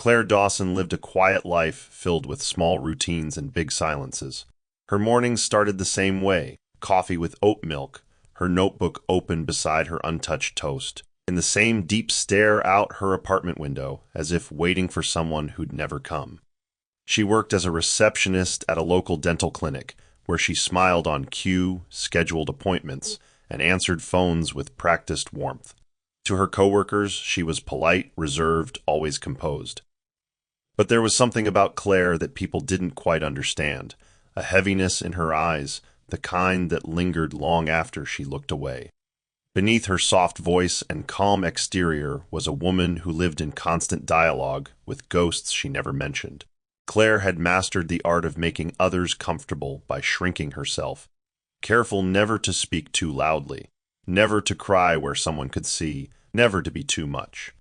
Claire Dawson lived a quiet life filled with small routines and big silences. Her mornings started the same way: coffee with oat milk, her notebook open beside her untouched toast, and the same deep stare out her apartment window, as if waiting for someone who'd never come. She worked as a receptionist at a local dental clinic, where she smiled on cue, scheduled appointments, and answered phones with practiced warmth. To her coworkers, she was polite, reserved, always composed. But there was something about Claire that people didn't quite understand, a heaviness in her eyes, the kind that lingered long after she looked away. Beneath her soft voice and calm exterior was a woman who lived in constant dialogue with ghosts she never mentioned. Claire had mastered the art of making others comfortable by shrinking herself, careful never to speak too loudly, never to cry where someone could see, never to be too much.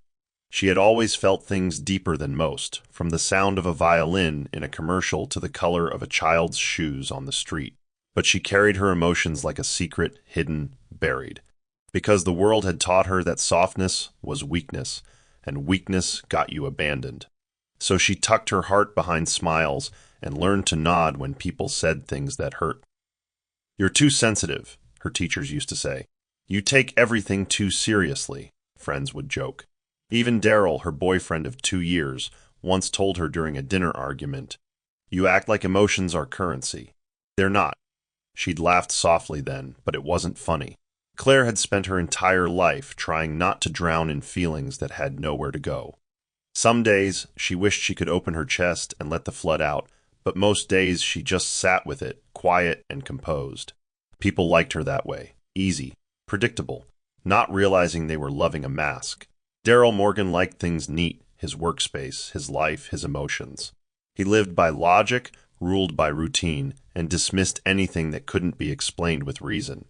She had always felt things deeper than most, from the sound of a violin in a commercial to the color of a child's shoes on the street. But she carried her emotions like a secret, hidden, buried. Because the world had taught her that softness was weakness, and weakness got you abandoned. So she tucked her heart behind smiles and learned to nod when people said things that hurt. "You're too sensitive," her teachers used to say. "You take everything too seriously," friends would joke. Even Daryl, her boyfriend of 2 years, once told her during a dinner argument, "You act like emotions are currency." They're not. She'd laughed softly then, but it wasn't funny. Claire had spent her entire life trying not to drown in feelings that had nowhere to go. Some days, she wished she could open her chest and let the flood out, but most days she just sat with it, quiet and composed. People liked her that way, easy, predictable, not realizing they were loving a mask. Daryl Morgan liked things neat, his workspace, his life, his emotions. He lived by logic, ruled by routine, and dismissed anything that couldn't be explained with reason.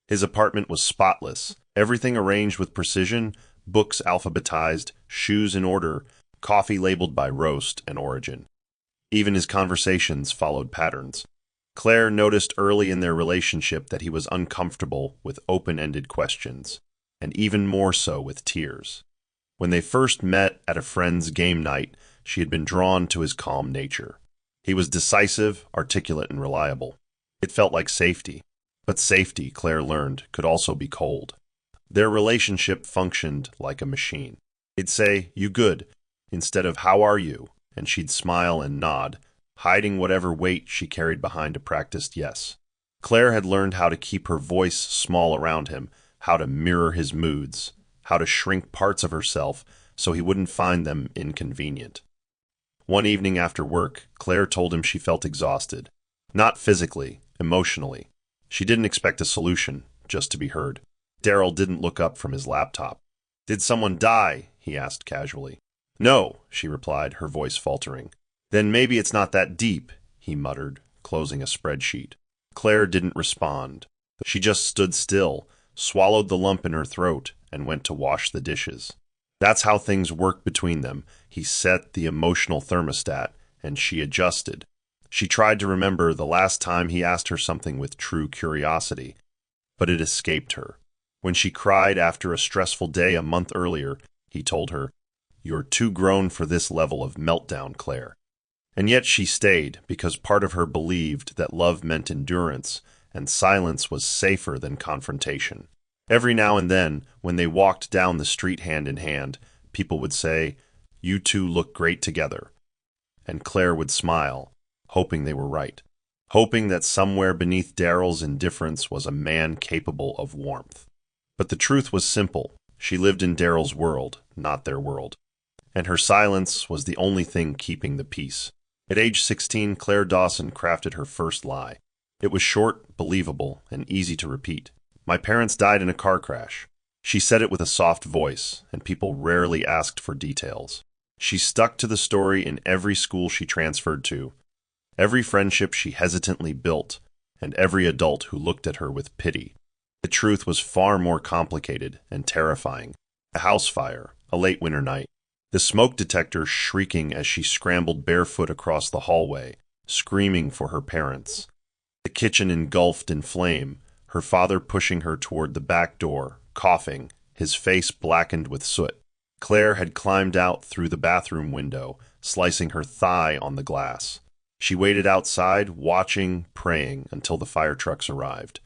His apartment was spotless, everything arranged with precision, books alphabetized, shoes in order, coffee labeled by roast and origin. Even his conversations followed patterns. Claire noticed early in their relationship that he was uncomfortable with open-ended questions, and even more so with tears. When they first met at a friend's game night, she had been drawn to his calm nature. He was decisive, articulate, and reliable. It felt like safety. But safety, Claire learned, could also be cold. Their relationship functioned like a machine. He'd say, "You good?" instead of "How are you?" and she'd smile and nod, hiding whatever weight she carried behind a practiced yes. Claire had learned how to keep her voice small around him, how to mirror his moods, how to shrink parts of herself so he wouldn't find them inconvenient. One evening after work, Claire told him she felt exhausted. Not physically, emotionally. She didn't expect a solution, just to be heard. Daryl didn't look up from his laptop. "Did someone die?" he asked casually. "No," she replied, her voice faltering. "Then maybe it's not that deep," he muttered, closing a spreadsheet. Claire didn't respond. She just stood still, swallowed the lump in her throat, and went to wash the dishes. That's how things worked between them. He set the emotional thermostat, and she adjusted. She tried to remember the last time he asked her something with true curiosity, but it escaped her. When she cried after a stressful day a month earlier, he told her, "You're too grown for this level of meltdown, Claire." And yet she stayed, because part of her believed that love meant endurance, and silence was safer than confrontation. Every now and then, when they walked down the street hand in hand, people would say, "You two look great together." And Claire would smile, hoping they were right, hoping that somewhere beneath Daryl's indifference was a man capable of warmth. But the truth was simple. She lived in Daryl's world, not their world. And her silence was the only thing keeping the peace. At age 16, Claire Dawson crafted her first lie. It was short, believable, and easy to repeat. "My parents died in a car crash." She said it with a soft voice, and people rarely asked for details. She stuck to the story in every school she transferred to, every friendship she hesitantly built, and every adult who looked at her with pity. The truth was far more complicated and terrifying. A house fire, a late winter night, the smoke detector shrieking as she scrambled barefoot across the hallway, screaming for her parents. The kitchen engulfed in flame, her father pushing her toward the back door, coughing, his face blackened with soot. Claire had climbed out through the bathroom window, slicing her thigh on the glass. She waited outside, watching, praying, until the fire trucks arrived.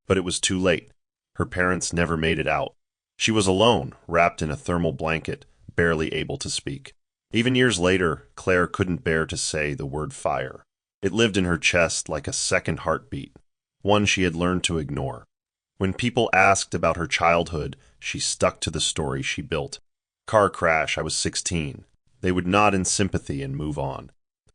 But it was too late. Her parents never made it out. She was alone, wrapped in a thermal blanket, barely able to speak. Even years later, Claire couldn't bear to say the word fire. It lived in her chest like a second heartbeat, one she had learned to ignore. When people asked about her childhood, she stuck to the story she built. Car crash, I was 16. They would nod in sympathy and move on.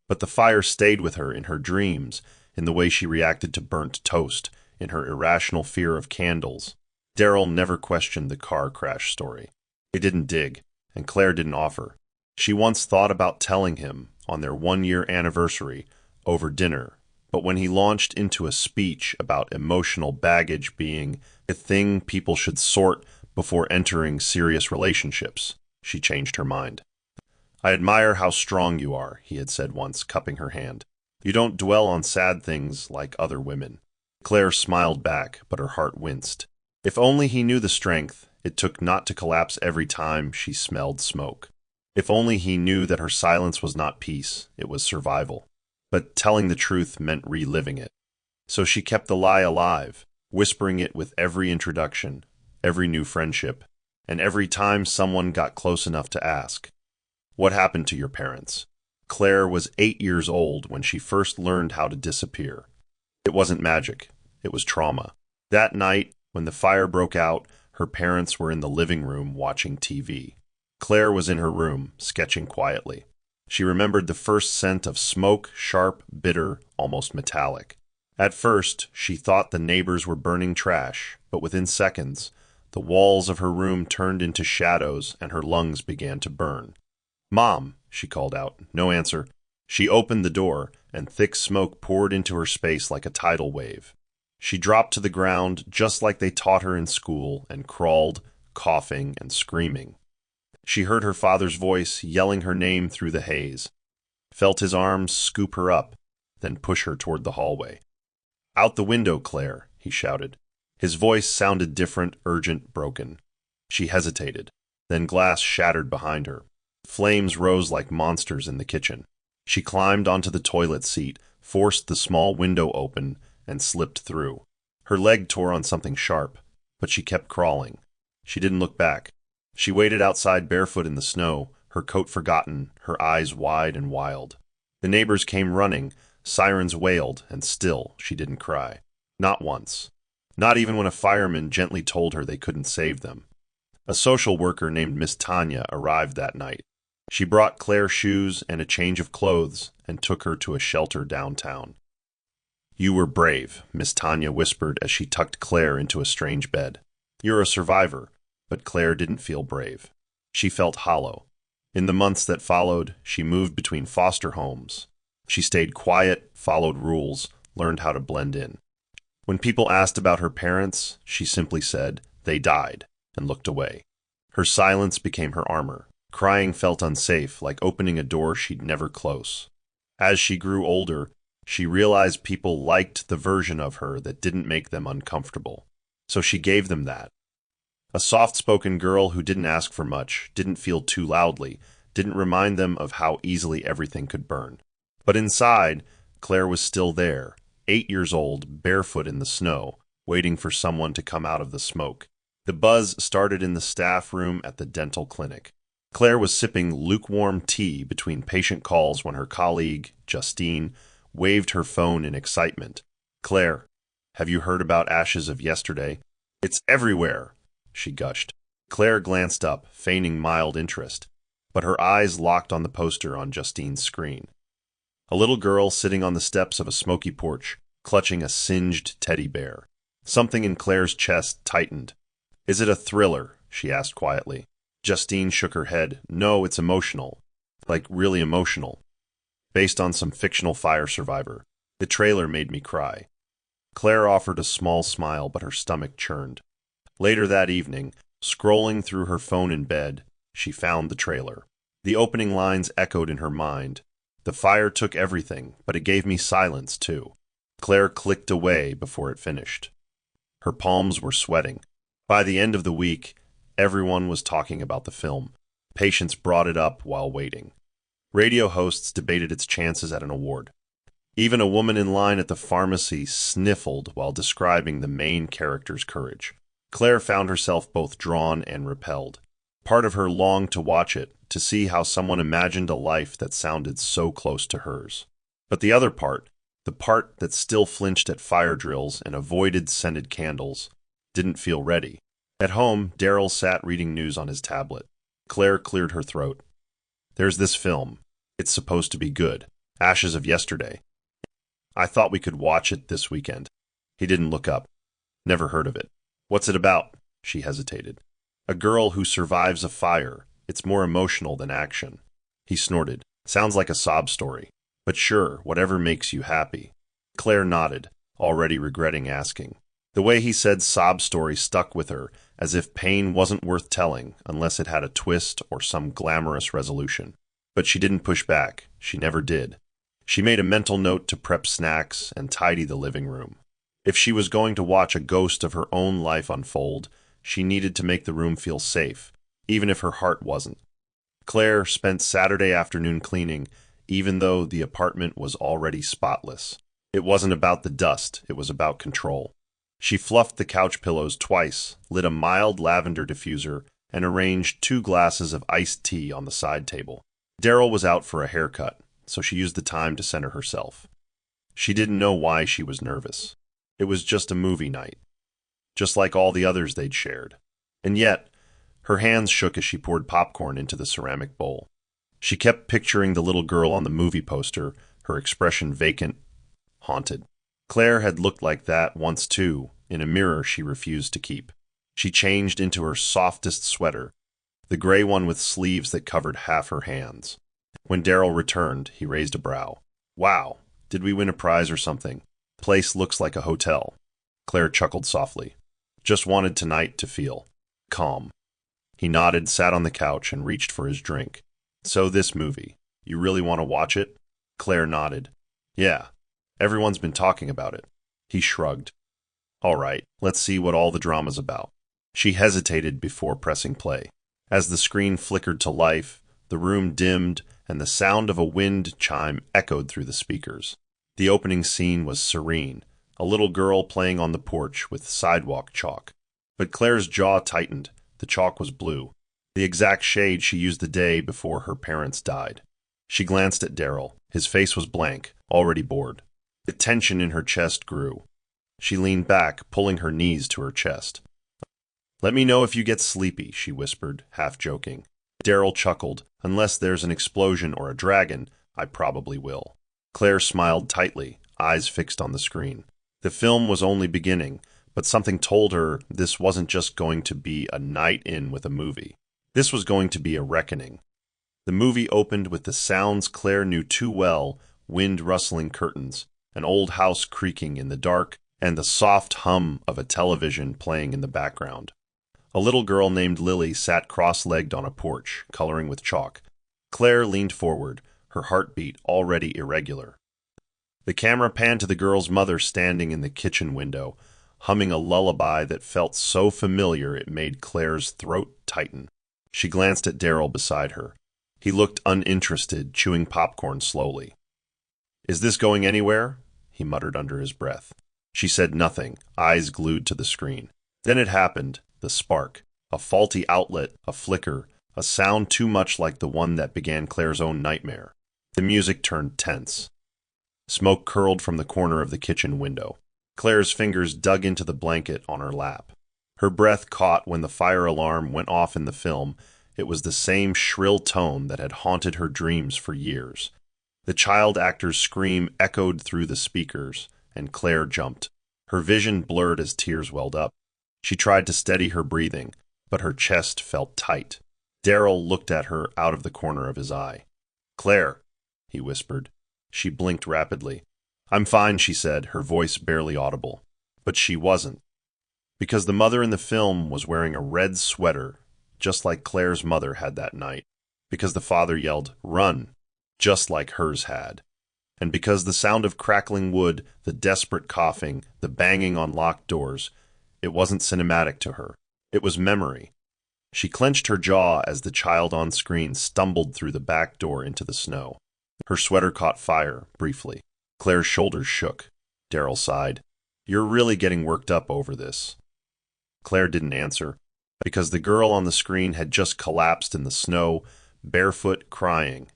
But the fire stayed with her in her dreams, in the way she reacted to burnt toast, in her irrational fear of candles. Daryl never questioned the car crash story. He didn't dig, and Claire didn't offer. She once thought about telling him, on their 1-year anniversary, over dinner, but when he launched into a speech about emotional baggage being a thing people should sort before entering serious relationships, she changed her mind. I admire how strong you are, he had said once, cupping her hand. You don't dwell on sad things like other women. Claire smiled back, but her heart winced. If only he knew the strength it took not to collapse every time she smelled smoke. If only he knew that her silence was not peace, it was survival. But telling the truth meant reliving it. So she kept the lie alive, whispering it with every introduction, every new friendship, and every time someone got close enough to ask, "What happened to your parents?" Claire was 8 years old when she first learned how to disappear. It wasn't magic, it was trauma. That night, when the fire broke out, her parents were in the living room watching TV. Claire was in her room, sketching quietly. She remembered the first scent of smoke, sharp, bitter, almost metallic. At first, she thought the neighbors were burning trash, but within seconds, the walls of her room turned into shadows and her lungs began to burn. "Mom," she called out. No answer. She opened the door, and thick smoke poured into her space like a tidal wave. She dropped to the ground just like they taught her in school and crawled, coughing and screaming. She heard her father's voice yelling her name through the haze, felt his arms scoop her up, then push her toward the hallway. "Out the window, Claire," he shouted. His voice sounded different, urgent, broken. She hesitated. Then glass shattered behind her. Flames rose like monsters in the kitchen. She climbed onto the toilet seat, forced the small window open, and slipped through. Her leg tore on something sharp, but she kept crawling. She didn't look back. She waited outside barefoot in the snow, her coat forgotten, her eyes wide and wild. The neighbors came running, sirens wailed, and still she didn't cry. Not once. Not even when a fireman gently told her they couldn't save them. A social worker named Miss Tanya arrived that night. She brought Claire shoes and a change of clothes and took her to a shelter downtown. "You were brave," Miss Tanya whispered as she tucked Claire into a strange bed. "You're a survivor." But Claire didn't feel brave. She felt hollow. In the months that followed, she moved between foster homes. She stayed quiet, followed rules, learned how to blend in. When people asked about her parents, she simply said, "They died," and looked away. Her silence became her armor. Crying felt unsafe, like opening a door she'd never close. As she grew older, she realized people liked the version of her that didn't make them uncomfortable. So she gave them that. A soft-spoken girl who didn't ask for much, didn't feel too loudly, didn't remind them of how easily everything could burn. But inside, Claire was still there, 8 years old, barefoot in the snow, waiting for someone to come out of the smoke. The buzz started in the staff room at the dental clinic. Claire was sipping lukewarm tea between patient calls when her colleague, Justine, waved her phone in excitement. "Claire, have you heard about ashes of yesterday? It's everywhere!" she gushed. Claire glanced up, feigning mild interest, but her eyes locked on the poster on Justine's screen. A little girl sitting on the steps of a smoky porch, clutching a singed teddy bear. Something in Claire's chest tightened. "Is it a thriller?" she asked quietly. Justine shook her head. "No, it's emotional. Like, really emotional. Based on some fictional fire survivor. The trailer made me cry." Claire offered a small smile, but her stomach churned. Later that evening, scrolling through her phone in bed, she found the trailer. The opening lines echoed in her mind. "The fire took everything, but it gave me silence, too." Claire clicked away before it finished. Her palms were sweating. By the end of the week, everyone was talking about the film. Patients brought it up while waiting. Radio hosts debated its chances at an award. Even a woman in line at the pharmacy sniffled while describing the main character's courage. Claire found herself both drawn and repelled. Part of her longed to watch it, to see how someone imagined a life that sounded so close to hers. But the other part, the part that still flinched at fire drills and avoided scented candles, didn't feel ready. At home, Daryl sat reading news on his tablet. Claire cleared her throat. "There's this film. It's supposed to be good. Ashes of Yesterday. I thought we could watch it this weekend." He didn't look up. "Never heard of it." "What's it about?" She hesitated. "A girl who survives a fire. It's more emotional than action." He snorted. "Sounds like a sob story. But sure, whatever makes you happy." Claire nodded, already regretting asking. The way he said sob story stuck with her, as if pain wasn't worth telling unless it had a twist or some glamorous resolution. But she didn't push back. She never did. She made a mental note to prep snacks and tidy the living room. If she was going to watch a ghost of her own life unfold, she needed to make the room feel safe, even if her heart wasn't. Claire spent Saturday afternoon cleaning, even though the apartment was already spotless. It wasn't about the dust, it was about control. She fluffed the couch pillows twice, lit a mild lavender diffuser, and arranged 2 glasses of iced tea on the side table. Daryl was out for a haircut, so she used the time to center herself. She didn't know why she was nervous. It was just a movie night, just like all the others they'd shared. And yet, her hands shook as she poured popcorn into the ceramic bowl. She kept picturing the little girl on the movie poster, her expression vacant, haunted. Claire had looked like that once too, in a mirror she refused to keep. She changed into her softest sweater, the gray one with sleeves that covered half her hands. When Daryl returned, he raised a brow. "Wow, did we win a prize or something? Place looks like a hotel." Claire chuckled softly. "Just wanted tonight to feel calm." He nodded, sat on the couch, and reached for his drink. "So this movie, you really want to watch it?" Claire nodded. "Yeah, everyone's been talking about it." He shrugged. "All right, let's see what all the drama's about." She hesitated before pressing play. As the screen flickered to life, the room dimmed, and the sound of a wind chime echoed through the speakers. The opening scene was serene, a little girl playing on the porch with sidewalk chalk. But Claire's jaw tightened. The chalk was blue, the exact shade she used the day before her parents died. She glanced at Daryl. His face was blank, already bored. The tension in her chest grew. She leaned back, pulling her knees to her chest. "Let me know if you get sleepy," she whispered, half joking. Daryl chuckled. "Unless there's an explosion or a dragon, I probably will." Claire smiled tightly, eyes fixed on the screen. The film was only beginning, but something told her this wasn't just going to be a night in with a movie. This was going to be a reckoning. The movie opened with the sounds Claire knew too well, wind-rustling curtains, an old house creaking in the dark, and the soft hum of a television playing in the background. A little girl named Lily sat cross-legged on a porch, coloring with chalk. Claire leaned forward, her heartbeat already irregular. The camera panned to the girl's mother standing in the kitchen window, humming a lullaby that felt so familiar it made Claire's throat tighten. She glanced at Daryl beside her. He looked uninterested, chewing popcorn slowly. "Is this going anywhere?" he muttered under his breath. She said nothing, eyes glued to the screen. Then it happened, the spark. A faulty outlet, a flicker, a sound too much like the one that began Claire's own nightmare. The music turned tense. Smoke curled from the corner of the kitchen window. Claire's fingers dug into the blanket on her lap. Her breath caught when the fire alarm went off in the film. It was the same shrill tone that had haunted her dreams for years. The child actor's scream echoed through the speakers, and Claire jumped. Her vision blurred as tears welled up. She tried to steady her breathing, but her chest felt tight. Daryl looked at her out of the corner of his eye. "Claire," he whispered. She blinked rapidly. "I'm fine," she said, her voice barely audible. But she wasn't. Because the mother in the film was wearing a red sweater, just like Claire's mother had that night. Because the father yelled, "Run," just like hers had. And because the sound of crackling wood, the desperate coughing, the banging on locked doors, it wasn't cinematic to her. It was memory. She clenched her jaw as the child on screen stumbled through the back door into the snow. Her sweater caught fire, briefly. Claire's shoulders shook. Daryl sighed. "You're really getting worked up over this." Claire didn't answer, because the girl on the screen had just collapsed in the snow, barefoot, crying,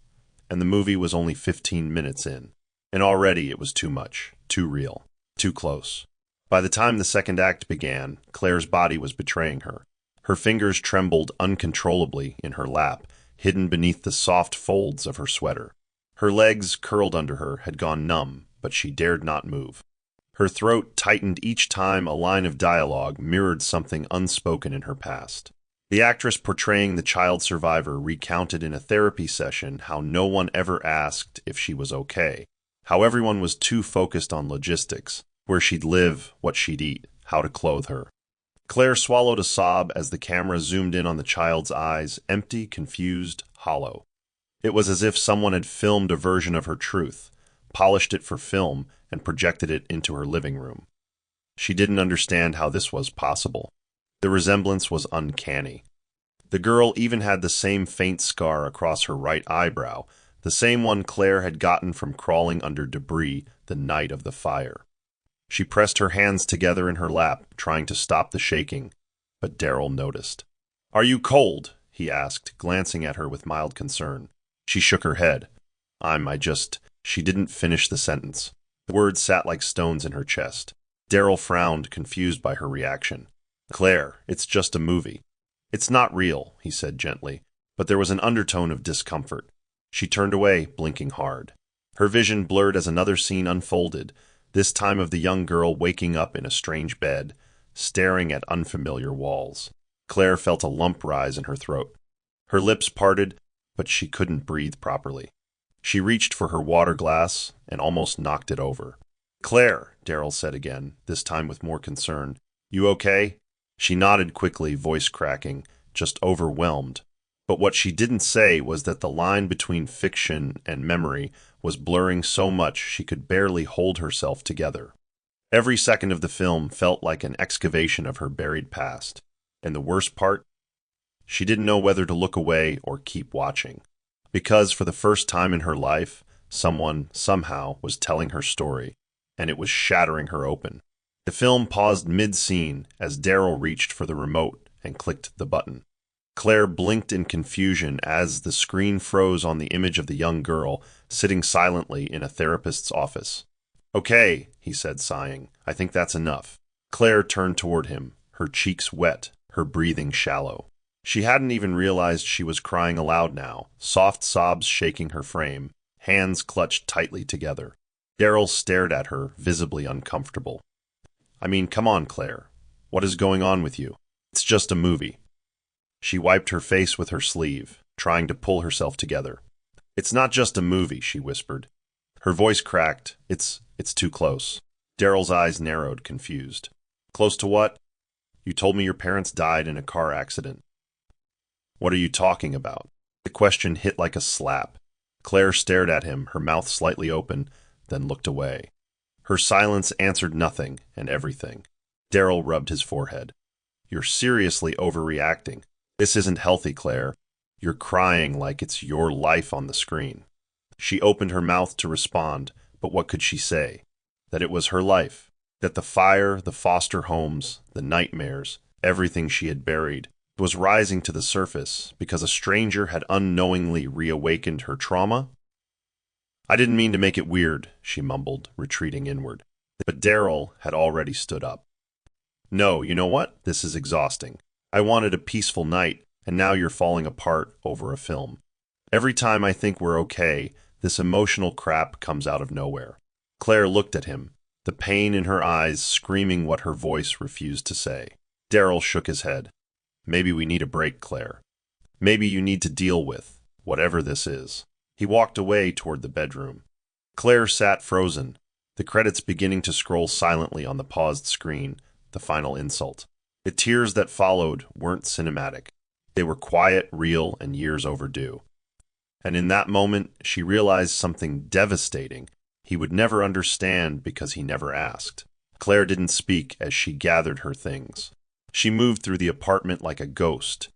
and the movie was only 15 minutes in. And already it was too much, too real, too close. By the time the second act began, Claire's body was betraying her. Her fingers trembled uncontrollably in her lap, hidden beneath the soft folds of her sweater. Her legs, curled under her, had gone numb, but she dared not move. Her throat tightened each time a line of dialogue mirrored something unspoken in her past. The actress portraying the child survivor recounted in a therapy session how no one ever asked if she was okay, how everyone was too focused on logistics, where she'd live, what she'd eat, how to clothe her. Claire swallowed a sob as the camera zoomed in on the child's eyes, empty, confused, hollow. It was as if someone had filmed a version of her truth, polished it for film, and projected it into her living room. She didn't understand how this was possible. The resemblance was uncanny. The girl even had the same faint scar across her right eyebrow, the same one Claire had gotten from crawling under debris the night of the fire. She pressed her hands together in her lap, trying to stop the shaking, but Daryl noticed. "Are you cold?" he asked, glancing at her with mild concern. She shook her head. She didn't finish the sentence. The words sat like stones in her chest. Daryl frowned, confused by her reaction. "Claire, it's just a movie." "It's not real," he said gently, but there was an undertone of discomfort. She turned away, blinking hard. Her vision blurred as another scene unfolded, this time of the young girl waking up in a strange bed, staring at unfamiliar walls. Claire felt a lump rise in her throat. Her lips parted, but she couldn't breathe properly. She reached for her water glass and almost knocked it over. "Claire," Daryl said again, this time with more concern. "You okay?" She nodded quickly, voice cracking, just overwhelmed. But what she didn't say was that the line between fiction and memory was blurring so much she could barely hold herself together. Every second of the film felt like an excavation of her buried past. And the worst part? She didn't know whether to look away or keep watching. Because for the first time in her life, someone, somehow, was telling her story, and it was shattering her open. The film paused mid-scene as Daryl reached for the remote and clicked the button. Claire blinked in confusion as the screen froze on the image of the young girl sitting silently in a therapist's office. "Okay," he said, sighing. "I think that's enough." Claire turned toward him, her cheeks wet, her breathing shallow. She hadn't even realized she was crying aloud now, soft sobs shaking her frame, hands clutched tightly together. Daryl stared at her, visibly uncomfortable. "Come on, Claire. What is going on with you? It's just a movie." She wiped her face with her sleeve, trying to pull herself together. "It's not just a movie," she whispered. Her voice cracked. It's too close." Daryl's eyes narrowed, confused. "Close to what? You told me your parents died in a car accident." "What are you talking about?" The question hit like a slap. Claire stared at him, her mouth slightly open, then looked away. Her silence answered nothing and everything. Daryl rubbed his forehead. "You're seriously overreacting. This isn't healthy, Claire. You're crying like it's your life on the screen." She opened her mouth to respond, but what could she say? That it was her life. That the fire, the foster homes, the nightmares, everything she had buried, was rising to the surface because a stranger had unknowingly reawakened her trauma? "I didn't mean to make it weird," she mumbled, retreating inward. But Daryl had already stood up. "No, you know what? This is exhausting. I wanted a peaceful night, and now you're falling apart over a film. Every time I think we're okay, this emotional crap comes out of nowhere." Claire looked at him, the pain in her eyes screaming what her voice refused to say. Daryl shook his head. "Maybe we need a break, Claire. Maybe you need to deal with whatever this is." He walked away toward the bedroom. Claire sat frozen, the credits beginning to scroll silently on the paused screen, the final insult. The tears that followed weren't cinematic. They were quiet, real, and years overdue. And in that moment, she realized something devastating he would never understand because he never asked. Claire didn't speak as she gathered her things. She moved through the apartment like a ghost,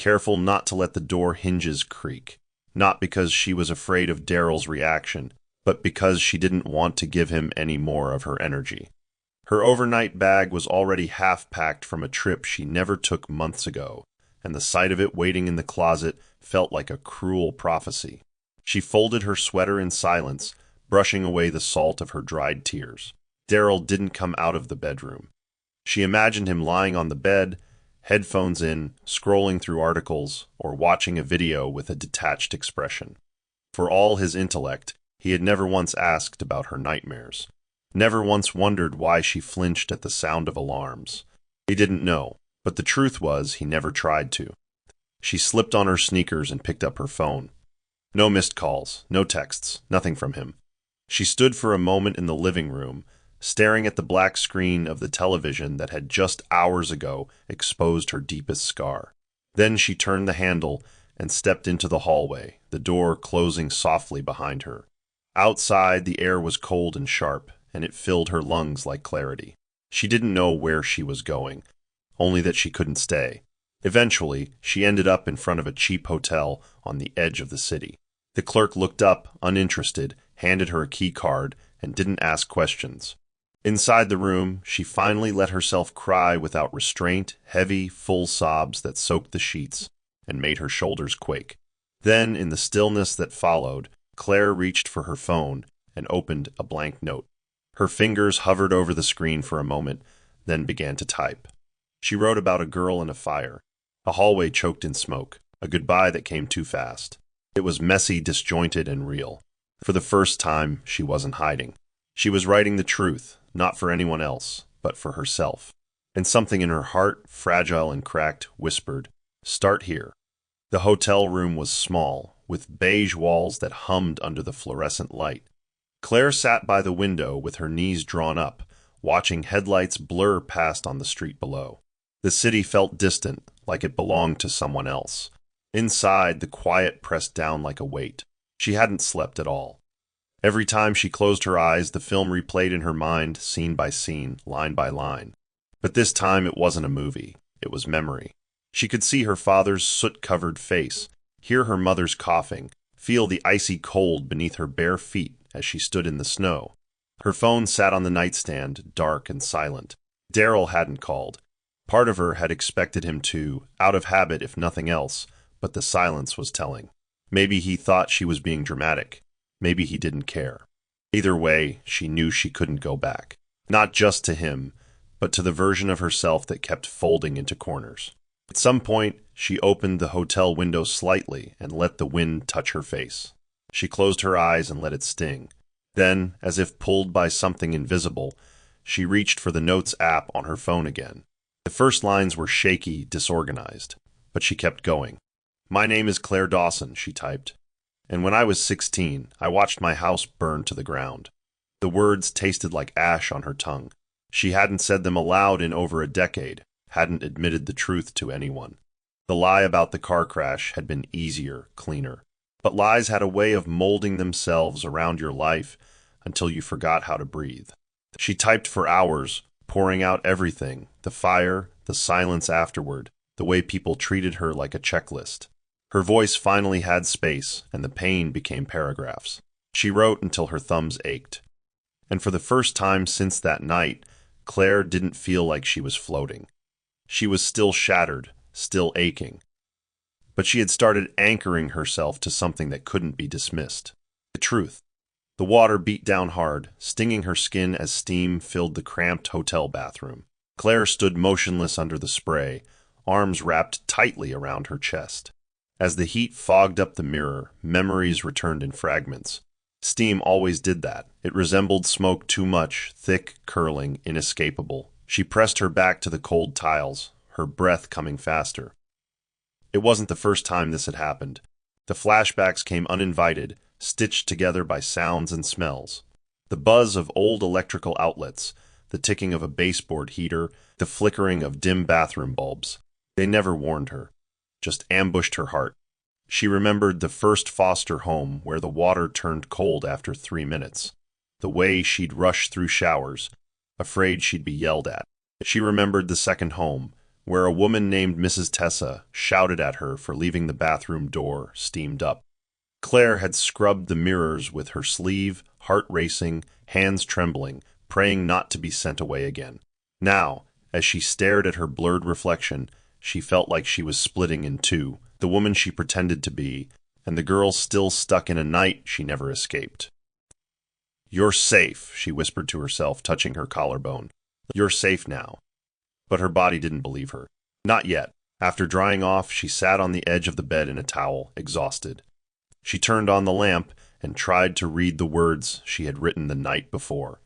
careful not to let the door hinges creak, not because she was afraid of Daryl's reaction, but because she didn't want to give him any more of her energy. Her overnight bag was already half-packed from a trip she never took months ago, and the sight of it waiting in the closet felt like a cruel prophecy. She folded her sweater in silence, brushing away the salt of her dried tears. Daryl didn't come out of the bedroom. She imagined him lying on the bed, headphones in, scrolling through articles, or watching a video with a detached expression. For all his intellect, he had never once asked about her nightmares, never once wondered why she flinched at the sound of alarms. He didn't know, but the truth was he never tried to. She slipped on her sneakers and picked up her phone. No missed calls, no texts, nothing from him. She stood for a moment in the living room, staring at the black screen of the television that had just hours ago exposed her deepest scar. Then she turned the handle and stepped into the hallway, the door closing softly behind her. Outside, the air was cold and sharp, and it filled her lungs like clarity. She didn't know where she was going, only that she couldn't stay. Eventually, she ended up in front of a cheap hotel on the edge of the city. The clerk looked up, uninterested, handed her a key card, and didn't ask questions. Inside the room, she finally let herself cry without restraint, heavy, full sobs that soaked the sheets and made her shoulders quake. Then, in the stillness that followed, Claire reached for her phone and opened a blank note. Her fingers hovered over the screen for a moment, then began to type. She wrote about a girl and a fire, a hallway choked in smoke, a goodbye that came too fast. It was messy, disjointed, and real. For the first time, she wasn't hiding. She was writing the truth, not for anyone else, but for herself. And something in her heart, fragile and cracked, whispered, "Start here." The hotel room was small, with beige walls that hummed under the fluorescent light. Claire sat by the window with her knees drawn up, watching headlights blur past on the street below. The city felt distant, like it belonged to someone else. Inside, the quiet pressed down like a weight. She hadn't slept at all. Every time she closed her eyes, the film replayed in her mind, scene by scene, line by line. But this time it wasn't a movie. It was memory. She could see her father's soot-covered face, hear her mother's coughing, feel the icy cold beneath her bare feet as she stood in the snow. Her phone sat on the nightstand, dark and silent. Daryl hadn't called. Part of her had expected him to, out of habit if nothing else, but the silence was telling. Maybe he thought she was being dramatic. Maybe he didn't care. Either way, she knew she couldn't go back. Not just to him, but to the version of herself that kept folding into corners. At some point, she opened the hotel window slightly and let the wind touch her face. She closed her eyes and let it sting. Then, as if pulled by something invisible, she reached for the Notes app on her phone again. The first lines were shaky, disorganized, but she kept going. "My name is Claire Dawson," she typed. "And when I was 16, I watched my house burn to the ground." The words tasted like ash on her tongue. She hadn't said them aloud in over a decade, hadn't admitted the truth to anyone. The lie about the car crash had been easier, cleaner. But lies had a way of molding themselves around your life until you forgot how to breathe. She typed for hours, pouring out everything, the fire, the silence afterward, the way people treated her like a checklist. Her voice finally had space, and the pain became paragraphs. She wrote until her thumbs ached. And for the first time since that night, Claire didn't feel like she was floating. She was still shattered, still aching. But she had started anchoring herself to something that couldn't be dismissed. The truth. The water beat down hard, stinging her skin as steam filled the cramped hotel bathroom. Claire stood motionless under the spray, arms wrapped tightly around her chest. As the heat fogged up the mirror, memories returned in fragments. Steam always did that. It resembled smoke too much, thick, curling, inescapable. She pressed her back to the cold tiles, her breath coming faster. It wasn't the first time this had happened. The flashbacks came uninvited, stitched together by sounds and smells. The buzz of old electrical outlets, the ticking of a baseboard heater, the flickering of dim bathroom bulbs. They never warned her, just ambushed her heart. She remembered the first foster home where the water turned cold after 3 minutes, the way she'd rush through showers, afraid she'd be yelled at. She remembered the second home, where a woman named Mrs. Tessa shouted at her for leaving the bathroom door steamed up. Claire had scrubbed the mirrors with her sleeve, heart racing, hands trembling, praying not to be sent away again. Now, as she stared at her blurred reflection, she felt like she was splitting in two, the woman she pretended to be, and the girl still stuck in a night she never escaped. "You're safe," she whispered to herself, touching her collarbone. "You're safe now." But her body didn't believe her. Not yet. After drying off, she sat on the edge of the bed in a towel, exhausted. She turned on the lamp and tried to read the words she had written the night before.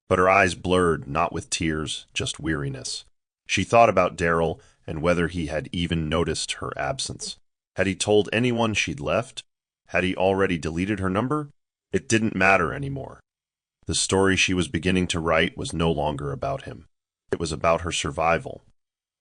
But her eyes blurred, not with tears, just weariness. She thought about Daryl and whether he had even noticed her absence. Had he told anyone she'd left? Had he already deleted her number? It didn't matter anymore. The story she was beginning to write was no longer about him. It was about her survival,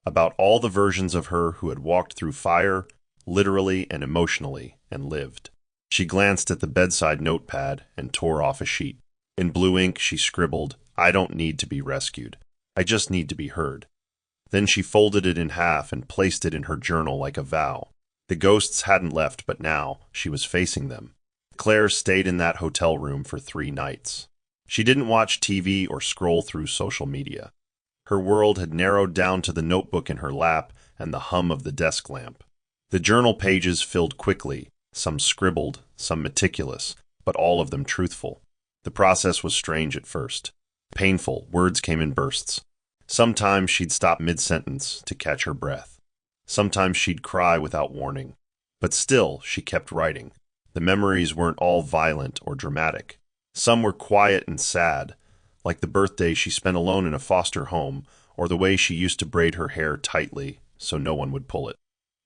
about all the versions of her who had walked through fire, literally and emotionally, and lived. She glanced at the bedside notepad and tore off a sheet. In blue ink, she scribbled, "I don't need to be rescued. I just need to be heard." Then she folded it in half and placed it in her journal like a vow. The ghosts hadn't left, but now she was facing them. Claire stayed in that hotel room for 3 nights. She didn't watch TV or scroll through social media. Her world had narrowed down to the notebook in her lap and the hum of the desk lamp. The journal pages filled quickly, some scribbled, some meticulous, but all of them truthful. The process was strange at first. Painful, words came in bursts. Sometimes she'd stop mid-sentence to catch her breath. Sometimes she'd cry without warning. But still, she kept writing. The memories weren't all violent or dramatic. Some were quiet and sad, like the birthday she spent alone in a foster home, or the way she used to braid her hair tightly so no one would pull it.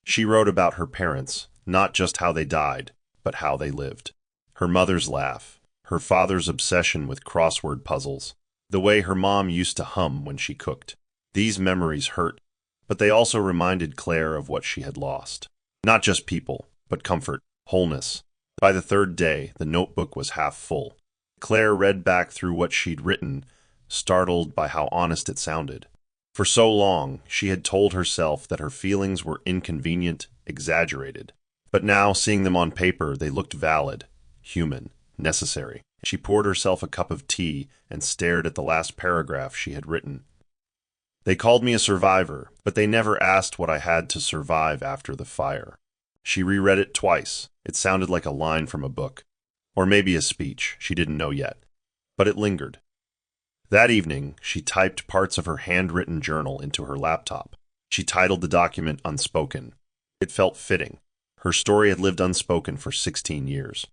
She wrote about her parents, not just how they died, but how they lived. Her mother's laugh, her father's obsession with crossword puzzles, the way her mom used to hum when she cooked. These memories hurt, but they also reminded Claire of what she had lost. Not just people, but comfort, wholeness. By the 3rd day, the notebook was half full. Claire read back through what she'd written, startled by how honest it sounded. For so long, she had told herself that her feelings were inconvenient, exaggerated. But now, seeing them on paper, they looked valid, human, necessary. She poured herself a cup of tea and stared at the last paragraph she had written. "They called me a survivor, but they never asked what I had to survive after the fire." She reread it twice. It sounded like a line from a book. Or maybe a speech, she didn't know yet. But it lingered. That evening, she typed parts of her handwritten journal into her laptop. She titled the document Unspoken. It felt fitting. Her story had lived unspoken for 16 years.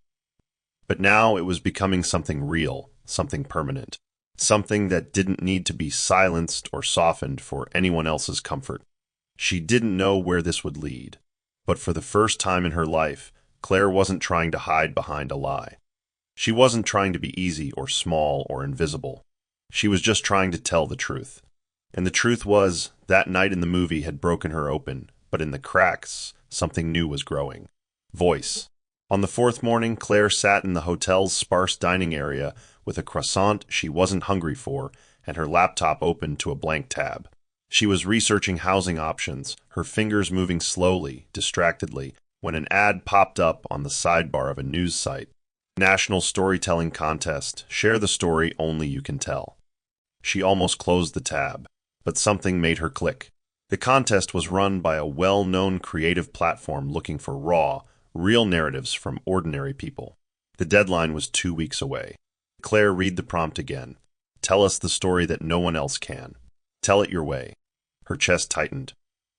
But now it was becoming something real, something permanent. Something that didn't need to be silenced or softened for anyone else's comfort. She didn't know where this would lead. But for the first time in her life, Claire wasn't trying to hide behind a lie. She wasn't trying to be easy or small or invisible. She was just trying to tell the truth. And the truth was, that night in the movie had broken her open, but in the cracks, something new was growing. Voice. On the 4th morning, Claire sat in the hotel's sparse dining area with a croissant she wasn't hungry for and her laptop open to a blank tab. She was researching housing options, her fingers moving slowly, distractedly, when an ad popped up on the sidebar of a news site. National Storytelling Contest. Share the story only you can tell. She almost closed the tab, but something made her click. The contest was run by a well-known creative platform looking for raw, real narratives from ordinary people. The deadline was 2 weeks away. Claire read the prompt again. Tell us the story that no one else can. Tell it your way. Her chest tightened.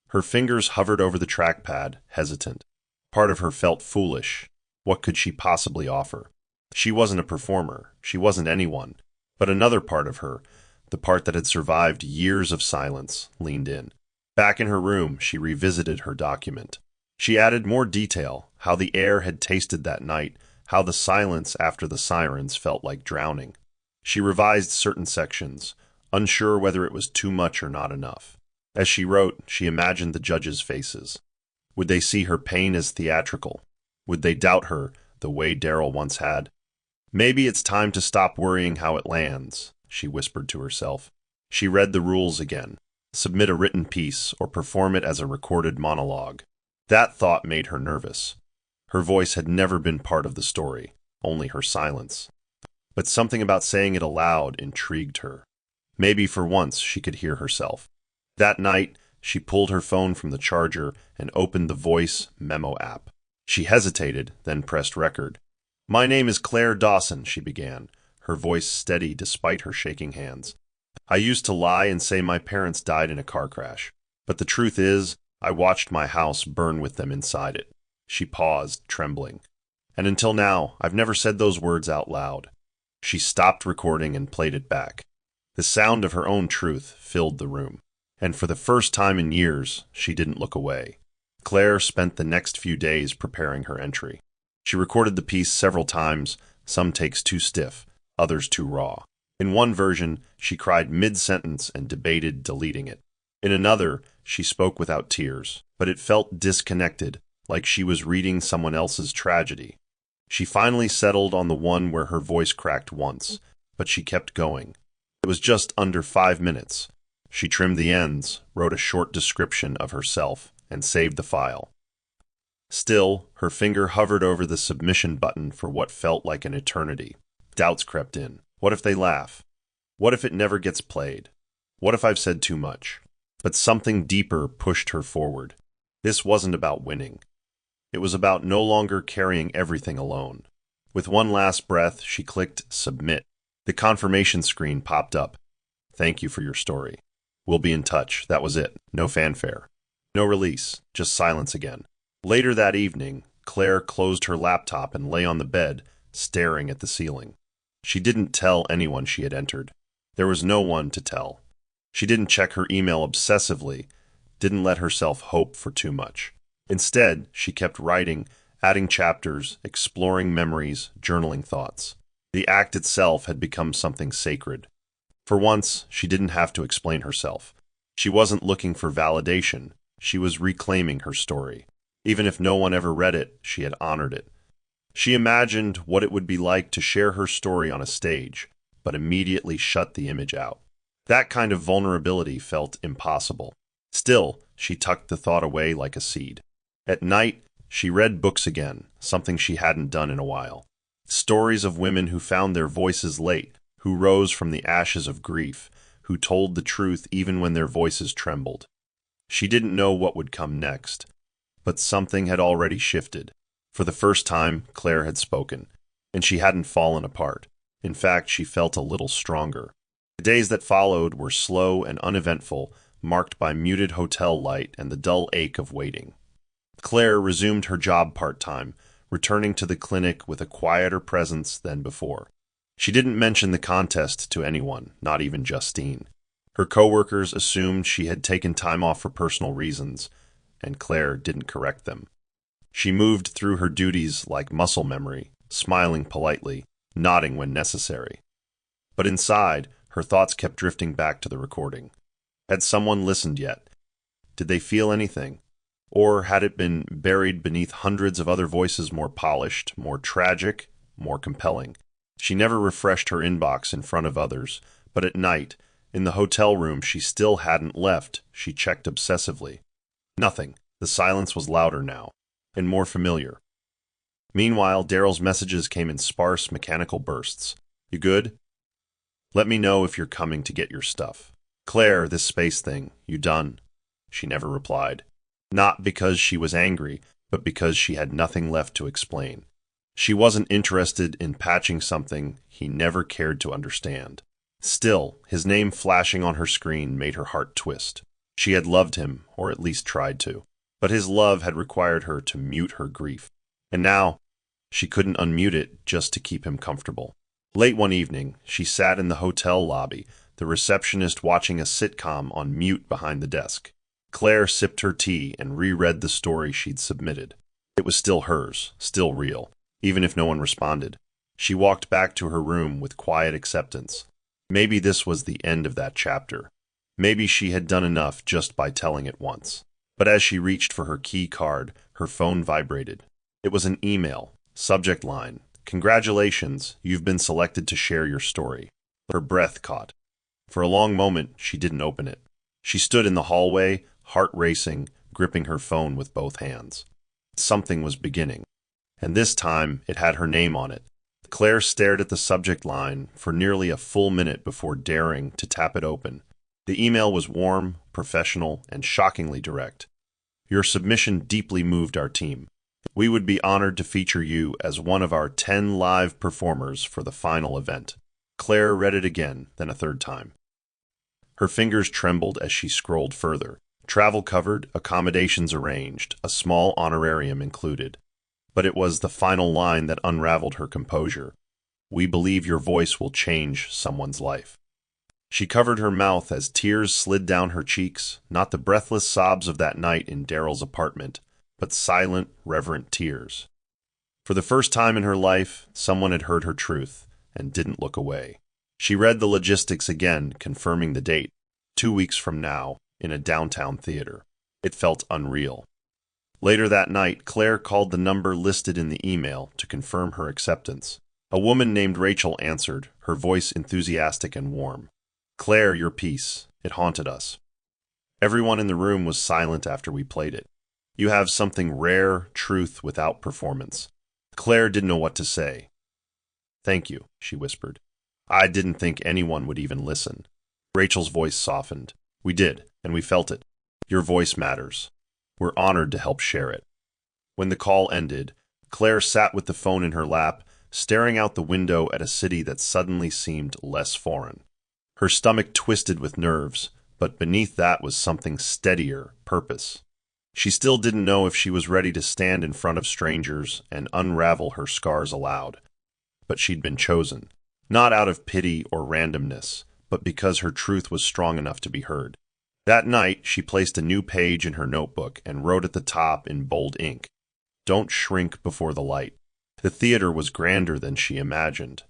Her fingers hovered over the trackpad, hesitant. Part of her felt foolish. What could she possibly offer? She wasn't a performer. She wasn't anyone. But another part of her, the part that had survived years of silence, leaned in. Back in her room, she revisited her document. She added more detail, how the air had tasted that night, how the silence after the sirens felt like drowning. She revised certain sections, unsure whether it was too much or not enough. As she wrote, she imagined the judges' faces. Would they see her pain as theatrical? Would they doubt her the way Daryl once had? Maybe it's time to stop worrying how it lands, she whispered to herself. She read the rules again. submit a written piece, or perform it as a recorded monologue. That thought made her nervous. Her voice had never been part of the story, only her silence. But something about saying it aloud intrigued her. Maybe for once she could hear herself. That night, she pulled her phone from the charger and opened the voice memo app. She hesitated, then pressed record. "My name is Claire Dawson," she began, her voice steady despite her shaking hands. "I used to lie and say my parents died in a car crash. But the truth is, I watched my house burn with them inside it." She paused, trembling. "And until now, I've never said those words out loud." She stopped recording and played it back. The sound of her own truth filled the room. And for the first time in years, she didn't look away. Claire spent the next few days preparing her entry. She recorded the piece several times, some takes too stiff, others too raw. In one version, she cried mid-sentence and debated deleting it. In another, she spoke without tears, but it felt disconnected, like she was reading someone else's tragedy. She finally settled on the one where her voice cracked once, but she kept going. It was just under 5 minutes. She trimmed the ends, wrote a short description of herself, and saved the file. Still, her finger hovered over the submission button for what felt like an eternity. Doubts crept in. What if they laugh? What if it never gets played? What if I've said too much? But something deeper pushed her forward. This wasn't about winning. It was about no longer carrying everything alone. With one last breath, she clicked Submit. The confirmation screen popped up. "Thank you for your story. We'll be in touch." That was it. No fanfare. No release. Just silence again. Later that evening, Claire closed her laptop and lay on the bed, staring at the ceiling. She didn't tell anyone she had entered. There was no one to tell. She didn't check her email obsessively, didn't let herself hope for too much. Instead, she kept writing, adding chapters, exploring memories, journaling thoughts. The act itself had become something sacred. For once, she didn't have to explain herself. She wasn't looking for validation. She was reclaiming her story. Even if no one ever read it, she had honored it. She imagined what it would be like to share her story on a stage, but immediately shut the image out. That kind of vulnerability felt impossible. Still, she tucked the thought away like a seed. At night, she read books again, something she hadn't done in a while. Stories of women who found their voices late, who rose from the ashes of grief, who told the truth even when their voices trembled. She didn't know what would come next, but something had already shifted. For the first time, Claire had spoken, and she hadn't fallen apart. In fact, she felt a little stronger. The days that followed were slow and uneventful, marked by muted hotel light and the dull ache of waiting. Claire resumed her job part-time, returning to the clinic with a quieter presence than before. She didn't mention the contest to anyone, not even Justine. Her coworkers assumed she had taken time off for personal reasons, and Claire didn't correct them. She moved through her duties like muscle memory, smiling politely, nodding when necessary. But inside, her thoughts kept drifting back to the recording. Had someone listened yet? Did they feel anything? Or had it been buried beneath hundreds of other voices more polished, more tragic, more compelling? She never refreshed her inbox in front of others, but at night, in the hotel room she still hadn't left, she checked obsessively. Nothing. The silence was louder now, and more familiar. Meanwhile, Daryl's messages came in sparse, mechanical bursts. "You good? Let me know if you're coming to get your stuff. Claire, this space thing, you done?" She never replied. Not because she was angry, but because she had nothing left to explain. She wasn't interested in patching something he never cared to understand. Still, his name flashing on her screen made her heart twist. She had loved him, or at least tried to. But his love had required her to mute her grief. And now, she couldn't unmute it just to keep him comfortable. Late one evening, she sat in the hotel lobby, the receptionist watching a sitcom on mute behind the desk. Claire sipped her tea and reread the story she'd submitted. It was still hers, still real, even if no one responded. She walked back to her room with quiet acceptance. Maybe this was the end of that chapter. Maybe she had done enough just by telling it once. But as she reached for her key card, her phone vibrated. It was an email. Subject line: "Congratulations, you've been selected to share your story." Her breath caught. For a long moment, she didn't open it. She stood in the hallway, heart racing, gripping her phone with both hands. Something was beginning, and this time it had her name on it. Claire stared at the subject line for nearly a full minute before daring to tap it open. The email was warm, professional, and shockingly direct. Your submission deeply moved our team. We would be honored to feature you as one of our 10 live performers for the final event. Claire read it again, then a third time. Her fingers trembled as she scrolled further. Travel covered, accommodations arranged, a small honorarium included. But it was the final line that unraveled her composure. We believe your voice will change someone's life. She covered her mouth as tears slid down her cheeks, not the breathless sobs of that night in Daryl's apartment, but silent, reverent tears. For the first time in her life, someone had heard her truth and didn't look away. She read the logistics again, confirming the date, 2 weeks from now, in a downtown theater. It felt unreal. Later that night, Claire called the number listed in the email to confirm her acceptance. A woman named Rachel answered, her voice enthusiastic and warm. Claire, your piece. It haunted us. Everyone in the room was silent after we played it. You have something rare, truth without performance. Claire didn't know what to say. Thank you, she whispered. I didn't think anyone would even listen. Rachel's voice softened. We did, and we felt it. Your voice matters. We're honored to help share it. When the call ended, Claire sat with the phone in her lap, staring out the window at a city that suddenly seemed less foreign. Her stomach twisted with nerves, but beneath that was something steadier, purpose. She still didn't know if she was ready to stand in front of strangers and unravel her scars aloud. But she'd been chosen, not out of pity or randomness, but because her truth was strong enough to be heard. That night, she placed a new page in her notebook and wrote at the top in bold ink, "Don't shrink before the light." The theater was grander than she imagined.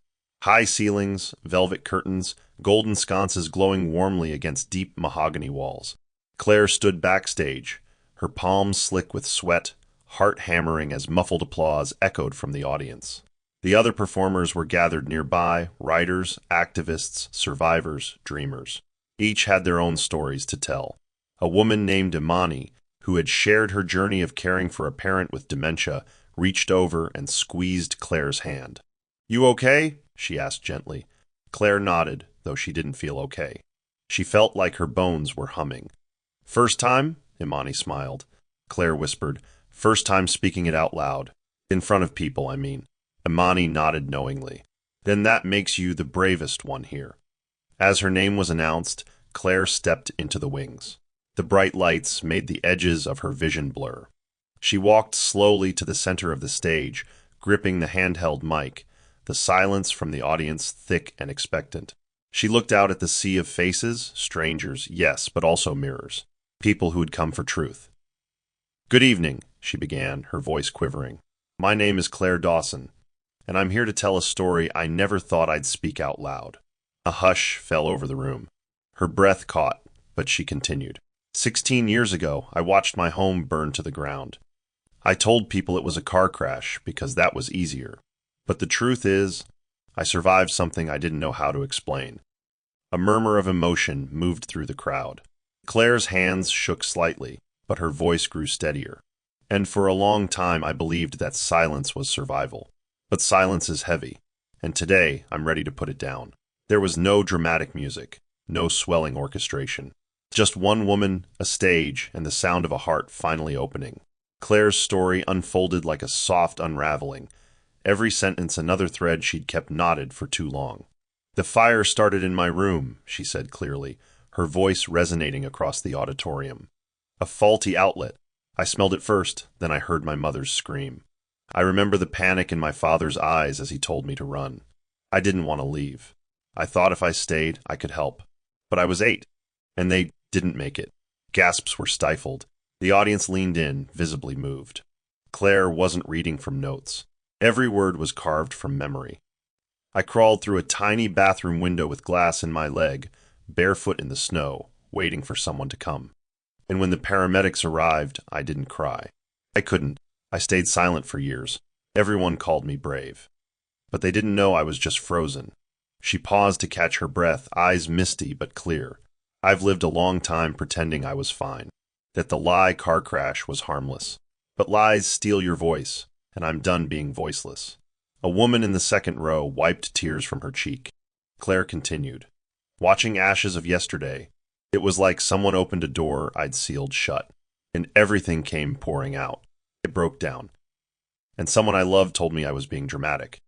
High ceilings, velvet curtains, golden sconces glowing warmly against deep mahogany walls. Claire stood backstage, her palms slick with sweat, heart hammering as muffled applause echoed from the audience. The other performers were gathered nearby, writers, activists, survivors, dreamers. Each had their own stories to tell. A woman named Imani, who had shared her journey of caring for a parent with dementia, reached over and squeezed Claire's hand. You okay? She asked gently. Claire nodded, though she didn't feel okay. She felt like her bones were humming. First time? Imani smiled. Claire whispered, first time speaking it out loud. In front of people, I mean. Imani nodded knowingly. Then that makes you the bravest one here. As her name was announced, Claire stepped into the wings. The bright lights made the edges of her vision blur. She walked slowly to the center of the stage, gripping the handheld mic, the silence from the audience thick and expectant. She looked out at the sea of faces, strangers, yes, but also mirrors, people who had come for truth. Good evening, she began, her voice quivering. My name is Claire Dawson, and I'm here to tell a story I never thought I'd speak out loud. A hush fell over the room. Her breath caught, but she continued. 16 years ago, I watched my home burn to the ground. I told people it was a car crash because that was easier. But the truth is, I survived something I didn't know how to explain. A murmur of emotion moved through the crowd. Claire's hands shook slightly, but her voice grew steadier. And for a long time I believed that silence was survival. But silence is heavy, and today I'm ready to put it down. There was no dramatic music, no swelling orchestration. Just one woman, a stage, and the sound of a heart finally opening. Claire's story unfolded like a soft unraveling, every sentence another thread she'd kept knotted for too long. The fire started in my room, she said clearly, her voice resonating across the auditorium. A faulty outlet. I smelled it first, then I heard my mother's scream. I remember the panic in my father's eyes as he told me to run. I didn't want to leave. I thought if I stayed, I could help. But I was 8, and they didn't make it. Gasps were stifled. The audience leaned in, visibly moved. Claire wasn't reading from notes. Every word was carved from memory. I crawled through a tiny bathroom window with glass in my leg, barefoot in the snow, waiting for someone to come. And when the paramedics arrived, I didn't cry. I couldn't. I stayed silent for years. Everyone called me brave. But they didn't know I was just frozen. She paused to catch her breath, eyes misty but clear. I've lived a long time pretending I was fine, that the lie car crash was harmless. But lies steal your voice, and I'm done being voiceless. A woman in the second row wiped tears from her cheek. Claire continued, watching ashes of yesterday, it was like someone opened a door I'd sealed shut, and everything came pouring out. It broke down. And someone I loved told me I was being dramatic.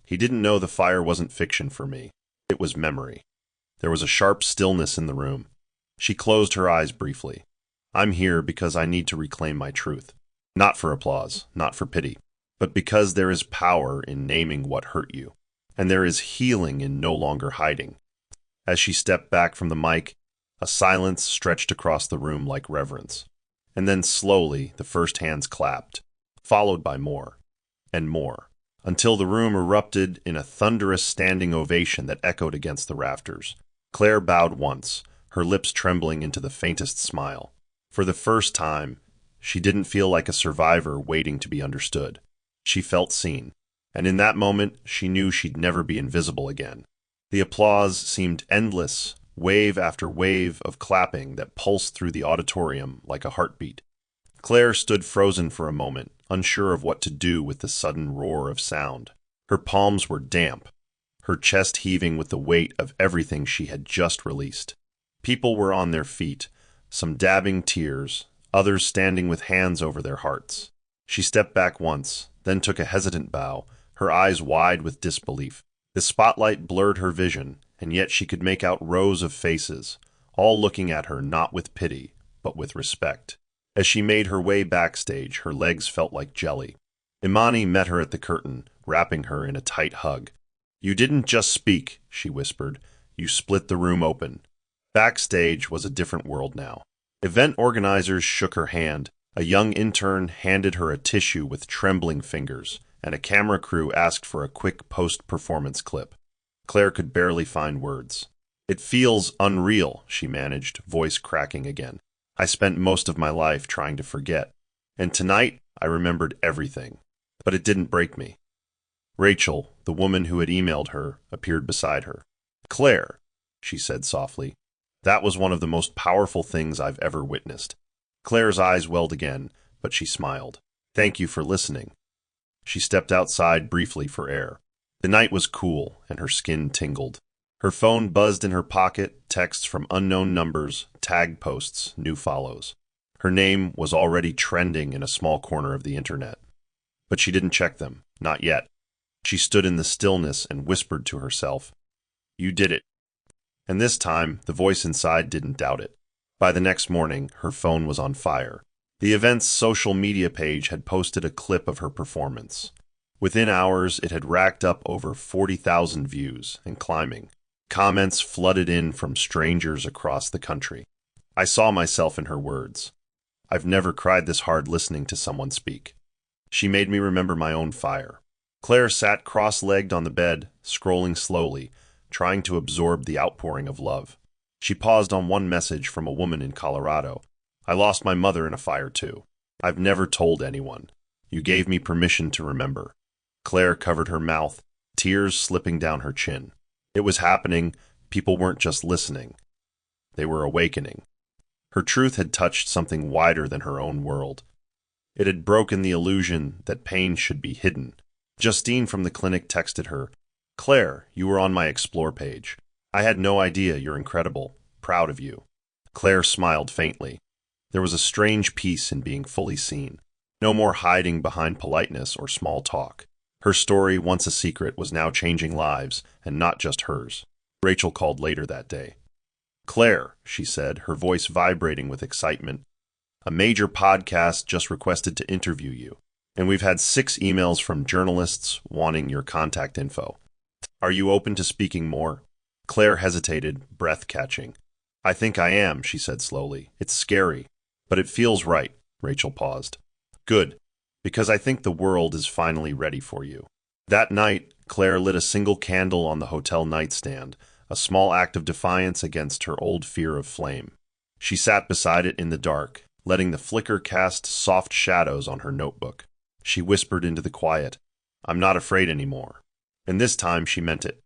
He didn't know the fire wasn't fiction for me. It was memory. There was a sharp stillness in the room. She closed her eyes briefly. I'm here because I need to reclaim my truth. Not for applause, not for pity, but because there is power in naming what hurt you, and there is healing in no longer hiding. As she stepped back from the mic, a silence stretched across the room like reverence. And then slowly the first hands clapped, followed by more and more, until the room erupted in a thunderous standing ovation that echoed against the rafters. Claire bowed once, her lips trembling into the faintest smile. For the first time, she didn't feel like a survivor waiting to be understood. She felt seen, and in that moment she knew she'd never be invisible again. The applause seemed endless, wave after wave of clapping that pulsed through the auditorium like a heartbeat. Claire stood frozen for a moment, unsure of what to do with the sudden roar of sound. Her palms were damp, her chest heaving with the weight of everything she had just released. People were on their feet, some dabbing tears, others standing with hands over their hearts. She stepped back once, then took a hesitant bow, her eyes wide with disbelief. The spotlight blurred her vision, and yet she could make out rows of faces, all looking at her not with pity, but with respect. As she made her way backstage, her legs felt like jelly. Imani met her at the curtain, wrapping her in a tight hug. You didn't just speak, she whispered. You split the room open. Backstage was a different world now. Event organizers shook her hand. A young intern handed her a tissue with trembling fingers, and a camera crew asked for a quick post-performance clip. Claire could barely find words. It feels unreal, she managed, voice cracking again. I spent most of my life trying to forget, and tonight I remembered everything. But it didn't break me. Rachel, the woman who had emailed her, appeared beside her. Claire, she said softly, that was one of the most powerful things I've ever witnessed. Claire's eyes welled again, but she smiled. Thank you for listening. She stepped outside briefly for air. The night was cool, and her skin tingled. Her phone buzzed in her pocket, texts from unknown numbers, tag posts, new follows. Her name was already trending in a small corner of the internet. But she didn't check them, not yet. She stood in the stillness and whispered to herself, You did it. And this time, the voice inside didn't doubt it. By the next morning, her phone was on fire. The event's social media page had posted a clip of her performance. Within hours, it had racked up over 40,000 views and climbing. Comments flooded in from strangers across the country. I saw myself in her words. I've never cried this hard listening to someone speak. She made me remember my own fire. Claire sat cross-legged on the bed, scrolling slowly, trying to absorb the outpouring of love. She paused on one message from a woman in Colorado. I lost my mother in a fire too. I've never told anyone. You gave me permission to remember. Claire covered her mouth, tears slipping down her chin. It was happening. People weren't just listening. They were awakening. Her truth had touched something wider than her own world. It had broken the illusion that pain should be hidden. Justine from the clinic texted her, Claire, you were on my Explore page. I had no idea. You're incredible. Proud of you. Claire smiled faintly. There was a strange peace in being fully seen. No more hiding behind politeness or small talk. Her story, once a secret, was now changing lives, and not just hers. Rachel called later that day. Claire, she said, her voice vibrating with excitement, a major podcast just requested to interview you, and we've had 6 emails from journalists wanting your contact info. Are you open to speaking more? Claire hesitated, breath catching. I think I am, she said slowly. It's scary, but it feels right. Rachel paused. Good, because I think the world is finally ready for you. That night, Claire lit a single candle on the hotel nightstand, a small act of defiance against her old fear of flame. She sat beside it in the dark, letting the flicker cast soft shadows on her notebook. She whispered into the quiet, I'm not afraid anymore. And this time she meant it.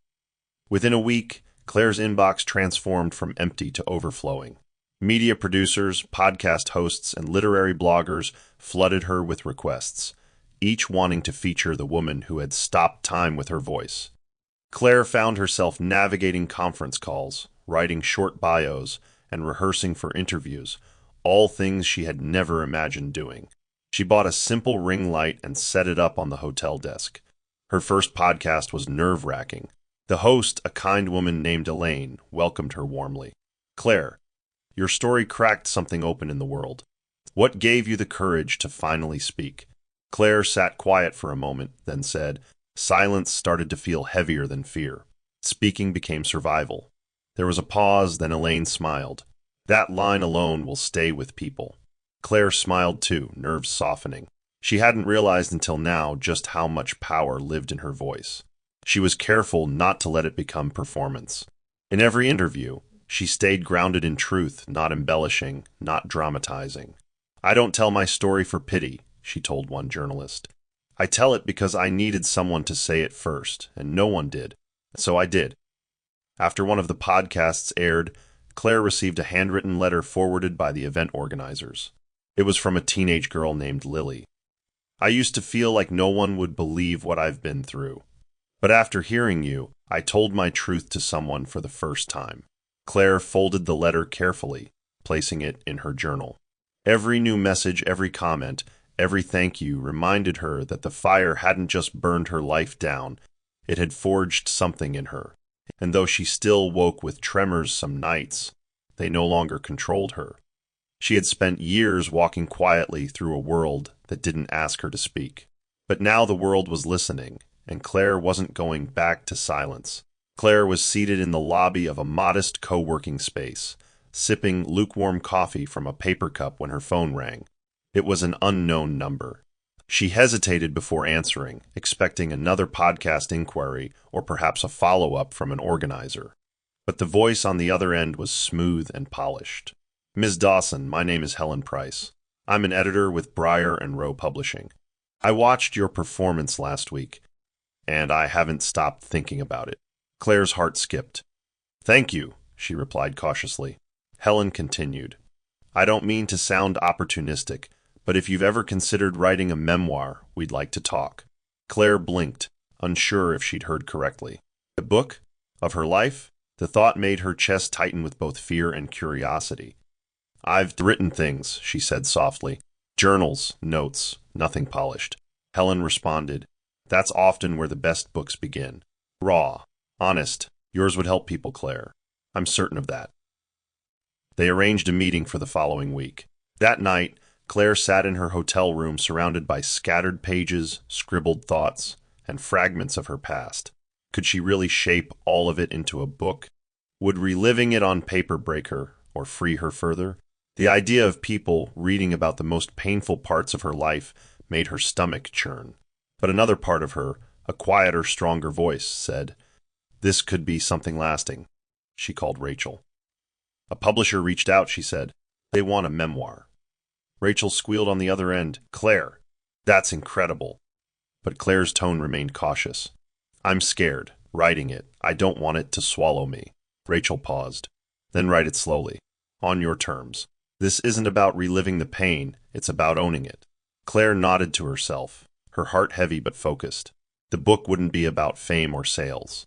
Within a week, Claire's inbox transformed from empty to overflowing. Media producers, podcast hosts, and literary bloggers flooded her with requests, each wanting to feature the woman who had stopped time with her voice. Claire found herself navigating conference calls, writing short bios, and rehearsing for interviews, all things she had never imagined doing. She bought a simple ring light and set it up on the hotel desk. Her first podcast was nerve-wracking. The host, a kind woman named Elaine, welcomed her warmly. "Claire, your story cracked something open in the world. What gave you the courage to finally speak?" Claire sat quiet for a moment, then said, "Silence started to feel heavier than fear. Speaking became survival." There was a pause, then Elaine smiled. "That line alone will stay with people." Claire smiled too, nerves softening. She hadn't realized until now just how much power lived in her voice. She was careful not to let it become performance. In every interview, she stayed grounded in truth, not embellishing, not dramatizing. "I don't tell my story for pity," she told one journalist. "I tell it because I needed someone to say it first, and no one did. So I did." After one of the podcasts aired, Claire received a handwritten letter forwarded by the event organizers. It was from a teenage girl named Lily. "I used to feel like no one would believe what I've been through. But after hearing you, I told my truth to someone for the first time." Claire folded the letter carefully, placing it in her journal. Every new message, every comment, every thank you reminded her that the fire hadn't just burned her life down, it had forged something in her. And though she still woke with tremors some nights, they no longer controlled her. She had spent years walking quietly through a world that didn't ask her to speak. But now the world was listening, and Claire wasn't going back to silence. Claire was seated in the lobby of a modest co-working space, sipping lukewarm coffee from a paper cup when her phone rang. It was an unknown number. She hesitated before answering, expecting another podcast inquiry or perhaps a follow-up from an organizer. But the voice on the other end was smooth and polished. "Ms. Dawson, my name is Helen Price. I'm an editor with Breyer and Rowe Publishing. I watched your performance last week, and I haven't stopped thinking about it." Claire's heart skipped. "Thank you," she replied cautiously. Helen continued, "I don't mean to sound opportunistic, but if you've ever considered writing a memoir, we'd like to talk." Claire blinked, unsure if she'd heard correctly. A book? Of her life? The thought made her chest tighten with both fear and curiosity. "I've written things," she said softly. "Journals, notes, nothing polished." Helen responded, "That's often where the best books begin. Raw, honest. Yours would help people, Claire. I'm certain of that." They arranged a meeting for the following week. That night, Claire sat in her hotel room surrounded by scattered pages, scribbled thoughts, and fragments of her past. Could she really shape all of it into a book? Would reliving it on paper break her, or free her further? The idea of people reading about the most painful parts of her life made her stomach churn. But another part of her, a quieter, stronger voice, said, "This could be something lasting." She called Rachel. "A publisher reached out," she said. "They want a memoir." Rachel squealed on the other end, "Claire, that's incredible." But Claire's tone remained cautious. "I'm scared. Writing it. I don't want it to swallow me." Rachel paused. "Then write it slowly. On your terms. This isn't about reliving the pain, it's about owning it." Claire nodded to herself, her heart heavy but focused. The book wouldn't be about fame or sales.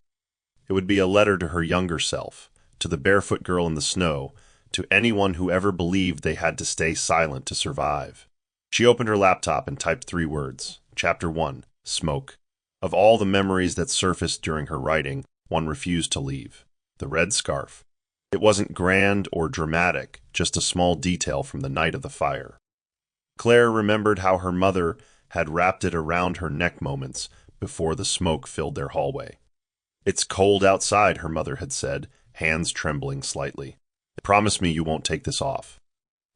It would be a letter to her younger self, to the barefoot girl in the snow, to anyone who ever believed they had to stay silent to survive. She opened her laptop and typed 3 words. Chapter 1, Smoke. Of all the memories that surfaced during her writing, one refused to leave. The red scarf. It wasn't grand or dramatic, just a small detail from the night of the fire. Claire remembered how her mother had wrapped it around her neck moments before the smoke filled their hallway. "It's cold outside," her mother had said, hands trembling slightly. "Promise me you won't take this off."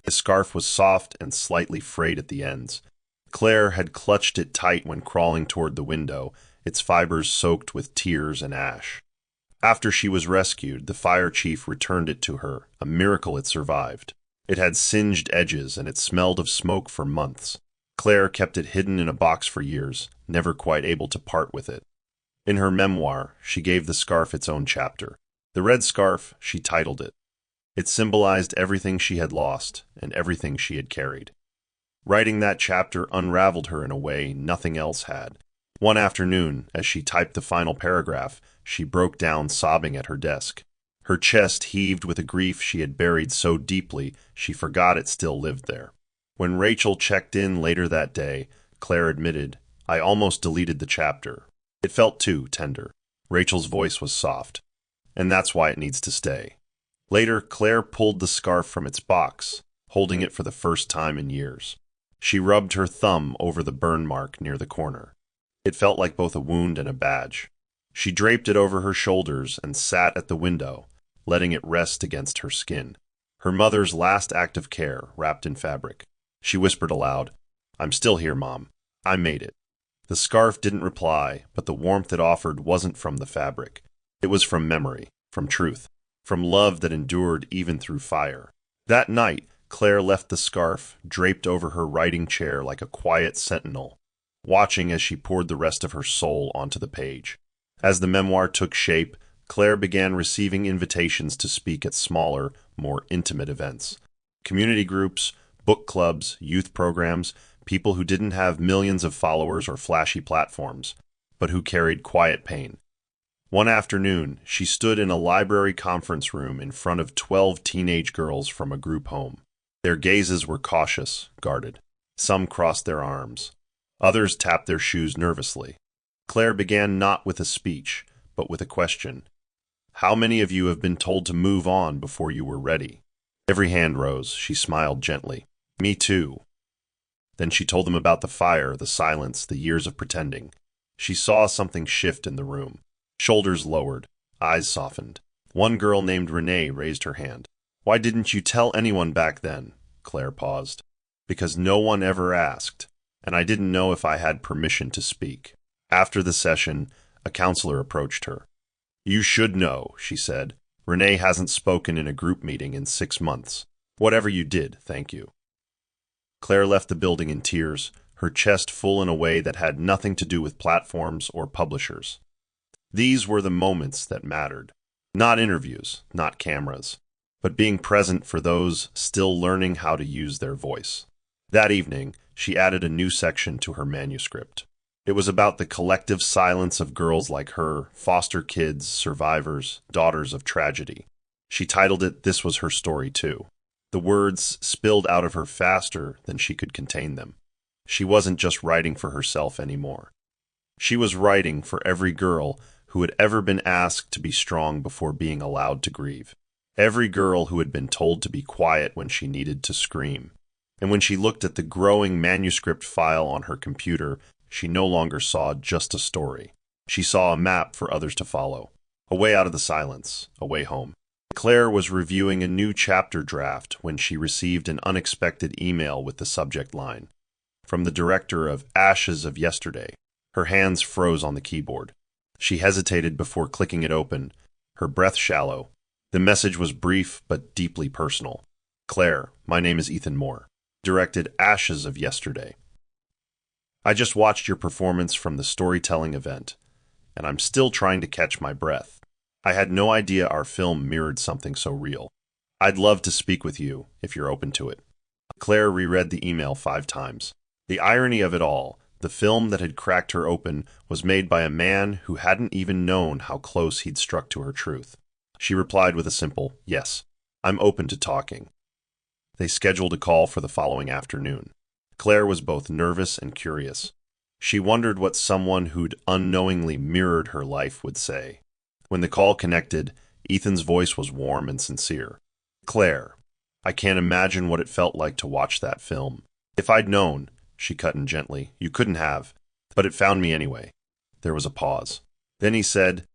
The scarf was soft and slightly frayed at the ends. Claire had clutched it tight when crawling toward the window, its fibers soaked with tears and ash. After she was rescued, the fire chief returned it to her, a miracle it survived. It had singed edges and it smelled of smoke for months. Claire kept it hidden in a box for years, never quite able to part with it. In her memoir, she gave the scarf its own chapter. The Red Scarf, she titled it. It symbolized everything she had lost and everything she had carried. Writing that chapter unraveled her in a way nothing else had. One afternoon, as she typed the final paragraph, she broke down sobbing at her desk. Her chest heaved with a grief she had buried so deeply she forgot it still lived there. When Rachel checked in later that day, Claire admitted, "I almost deleted the chapter. It felt too tender." Rachel's voice was soft. "And that's why it needs to stay." Later, Claire pulled the scarf from its box, holding it for the first time in years. She rubbed her thumb over the burn mark near the corner. It felt like both a wound and a badge. She draped it over her shoulders and sat at the window, letting it rest against her skin. Her mother's last act of care, wrapped in fabric. She whispered aloud, "I'm still here, Mom. I made it." The scarf didn't reply, but the warmth it offered wasn't from the fabric. It was from memory, from truth, from love that endured even through fire. That night, Claire left the scarf draped over her writing chair like a quiet sentinel, watching as she poured the rest of her soul onto the page. As the memoir took shape, Claire began receiving invitations to speak at smaller, more intimate events. Community groups, book clubs, youth programs, people who didn't have millions of followers or flashy platforms, but who carried quiet pain. One afternoon, she stood in a library conference room in front of 12 teenage girls from a group home. Their gazes were cautious, guarded. Some crossed their arms. Others tapped their shoes nervously. Claire began not with a speech, but with a question. "How many of you have been told to move on before you were ready?" Every hand rose. She smiled gently. "Me too." Then she told them about the fire, the silence, the years of pretending. She saw something shift in the room. Shoulders lowered, eyes softened. One girl named Renee raised her hand. "Why didn't you tell anyone back then?" Claire paused. "Because no one ever asked, and I didn't know if I had permission to speak." After the session, a counselor approached her. "You should know," she said. "Renee hasn't spoken in a group meeting in 6 months. Whatever you did, thank you." Claire left the building in tears, her chest full in a way that had nothing to do with platforms or publishers. These were the moments that mattered. Not interviews, not cameras, but being present for those still learning how to use their voice. That evening, she added a new section to her manuscript. It was about the collective silence of girls like her, foster kids, survivors, daughters of tragedy. She titled it, "This Was Her Story Too." The words spilled out of her faster than she could contain them. She wasn't just writing for herself anymore. She was writing for every girl who had ever been asked to be strong before being allowed to grieve. Every girl who had been told to be quiet when she needed to scream. And when she looked at the growing manuscript file on her computer, she no longer saw just a story. She saw a map for others to follow. A way out of the silence, a way home. Claire was reviewing a new chapter draft when she received an unexpected email with the subject line. From the director of Ashes of Yesterday. Her hands froze on the keyboard. She hesitated before clicking it open, her breath shallow. The message was brief but deeply personal. "Claire, my name is Ethan Moore. Directed Ashes of Yesterday. I just watched your performance from the storytelling event, and I'm still trying to catch my breath. I had no idea our film mirrored something so real. I'd love to speak with you, if you're open to it." Claire reread the email 5 times. The irony of it all, the film that had cracked her open was made by a man who hadn't even known how close he'd struck to her truth. She replied with a simple, "Yes, I'm open to talking." They scheduled a call for the following afternoon. Claire was both nervous and curious. She wondered what someone who'd unknowingly mirrored her life would say. When the call connected, Ethan's voice was warm and sincere. "Claire, I can't imagine what it felt like to watch that film. If I'd known," she cut in gently, "you couldn't have, but it found me anyway." There was a pause. Then he said,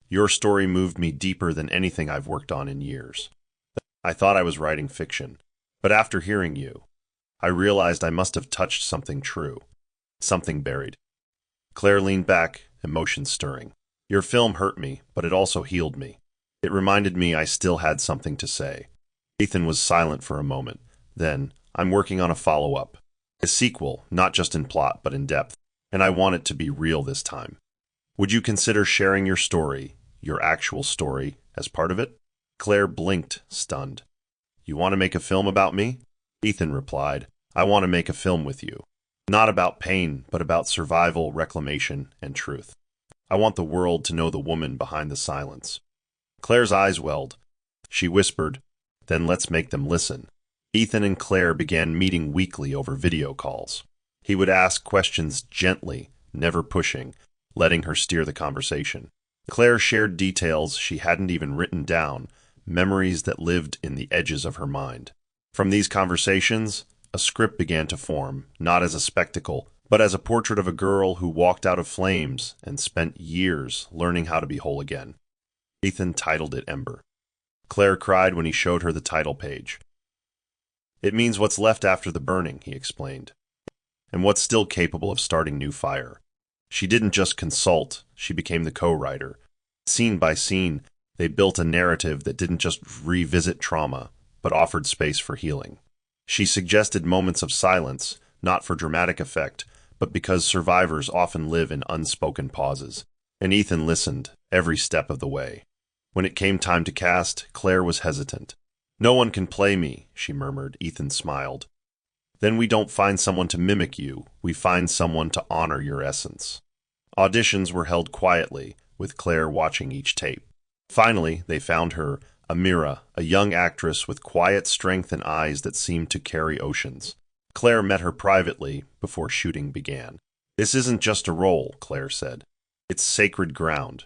"Your story moved me deeper than anything I've worked on in years. I thought I was writing fiction, but after hearing you, I realized I must have touched something true, something buried." Claire leaned back, emotion stirring. "Your film hurt me, but it also healed me. It reminded me I still had something to say." Ethan was silent for a moment. Then, "I'm working on a follow-up. A sequel, not just in plot, but in depth. And I want it to be real this time. Would you consider sharing your story, your actual story, as part of it? Claire blinked, stunned. You want to make a film about me? Ethan replied, I want to make a film with you. Not about pain, but about survival, reclamation, and truth. I want the world to know the woman behind the silence. Claire's eyes welled. She whispered, then let's make them listen. Ethan and Claire began meeting weekly over video calls. He would ask questions gently, never pushing, letting her steer the conversation. Claire shared details she hadn't even written down, memories that lived in the edges of her mind. From these conversations, a script began to form, not as a spectacle, but as a portrait of a girl who walked out of flames and spent years learning how to be whole again. Ethan titled it Ember. Claire cried when he showed her the title page. It means what's left after the burning, he explained, and what's still capable of starting new fire. She didn't just consult, she became the co-writer. Scene by scene, they built a narrative that didn't just revisit trauma, but offered space for healing. She suggested moments of silence, not for dramatic effect, but because survivors often live in unspoken pauses. And Ethan listened, every step of the way. When it came time to cast, Claire was hesitant. No one can play me, she murmured. Ethan smiled. Then we don't find someone to mimic you, we find someone to honor your essence. Auditions were held quietly, with Claire watching each tape. Finally, they found her, Amira, a young actress with quiet strength and eyes that seemed to carry oceans. Claire met her privately before shooting began. This isn't just a role, Claire said. It's sacred ground.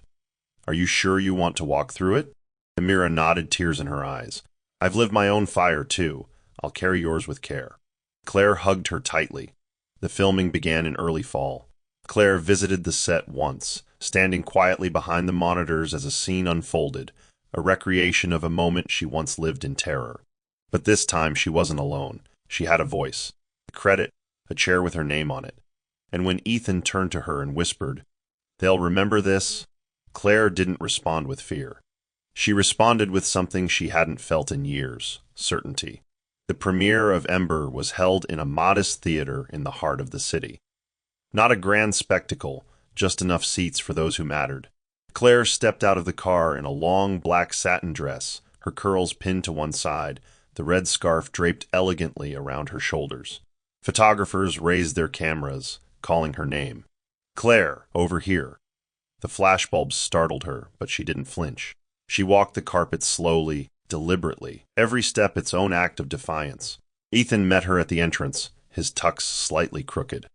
Are you sure you want to walk through it? Amira nodded, tears in her eyes. I've lived my own fire, too. I'll carry yours with care. Claire hugged her tightly. The filming began in early fall. Claire visited the set once, standing quietly behind the monitors as a scene unfolded, a recreation of a moment she once lived in terror. But this time she wasn't alone. She had a voice, a credit, a chair with her name on it. And when Ethan turned to her and whispered, "They'll remember this," Claire didn't respond with fear. She responded with something she hadn't felt in years, certainty. The premiere of Ember was held in a modest theater in the heart of the city. Not a grand spectacle, just enough seats for those who mattered. Claire stepped out of the car in a long black satin dress, her curls pinned to one side, the red scarf draped elegantly around her shoulders. Photographers raised their cameras, calling her name. "Claire, over here." The flashbulbs startled her, but she didn't flinch. She walked the carpet slowly, deliberately, every step its own act of defiance. Ethan met her at the entrance, his tux slightly crooked.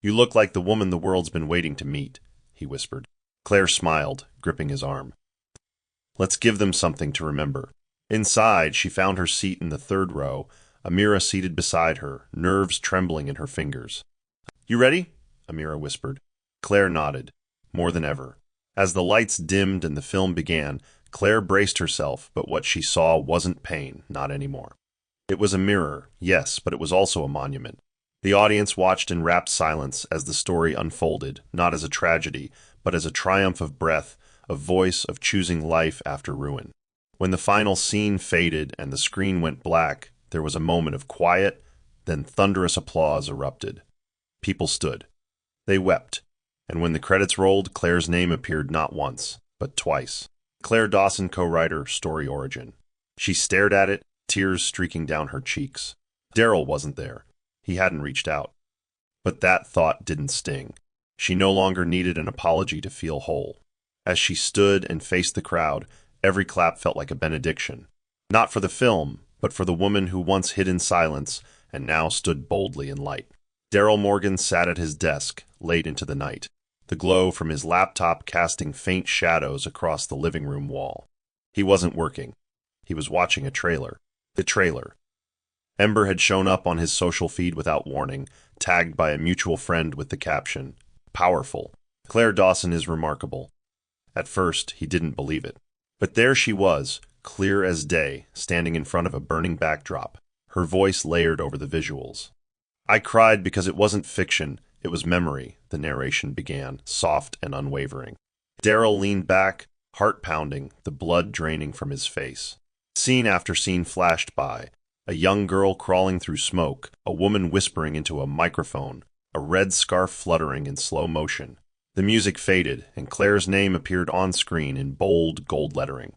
"You look like the woman the world's been waiting to meet," he whispered. Claire smiled, gripping his arm. "Let's give them something to remember." Inside, she found her seat in the third row, Amira seated beside her, nerves trembling in her fingers. "You ready?" Amira whispered. Claire nodded, more than ever. As the lights dimmed and the film began, Claire braced herself, but what she saw wasn't pain, not anymore. It was a mirror, yes, but it was also a monument. The audience watched in rapt silence as the story unfolded, not as a tragedy, but as a triumph of breath, a voice of choosing life after ruin. When the final scene faded and the screen went black, there was a moment of quiet, then thunderous applause erupted. People stood. They wept. And when the credits rolled, Claire's name appeared not once, but twice. Claire Dawson, co-writer, Story Origin. She stared at it, tears streaking down her cheeks. Daryl wasn't there. He hadn't reached out. But that thought didn't sting. She no longer needed an apology to feel whole. As she stood and faced the crowd, every clap felt like a benediction. Not for the film, but for the woman who once hid in silence and now stood boldly in light. Daryl Morgan sat at his desk, late into the night, the glow from his laptop casting faint shadows across the living room wall. He wasn't working. He was watching a trailer. The trailer. Ember had shown up on his social feed without warning, tagged by a mutual friend with the caption, "Powerful. Claire Dawson is remarkable." At first, he didn't believe it. But there she was, clear as day, standing in front of a burning backdrop, her voice layered over the visuals. "I cried because it wasn't fiction, it was memory," the narration began, soft and unwavering. Daryl leaned back, heart pounding, the blood draining from his face. Scene after scene flashed by. A young girl crawling through smoke, a woman whispering into a microphone, a red scarf fluttering in slow motion. The music faded, and Claire's name appeared on screen in bold gold lettering.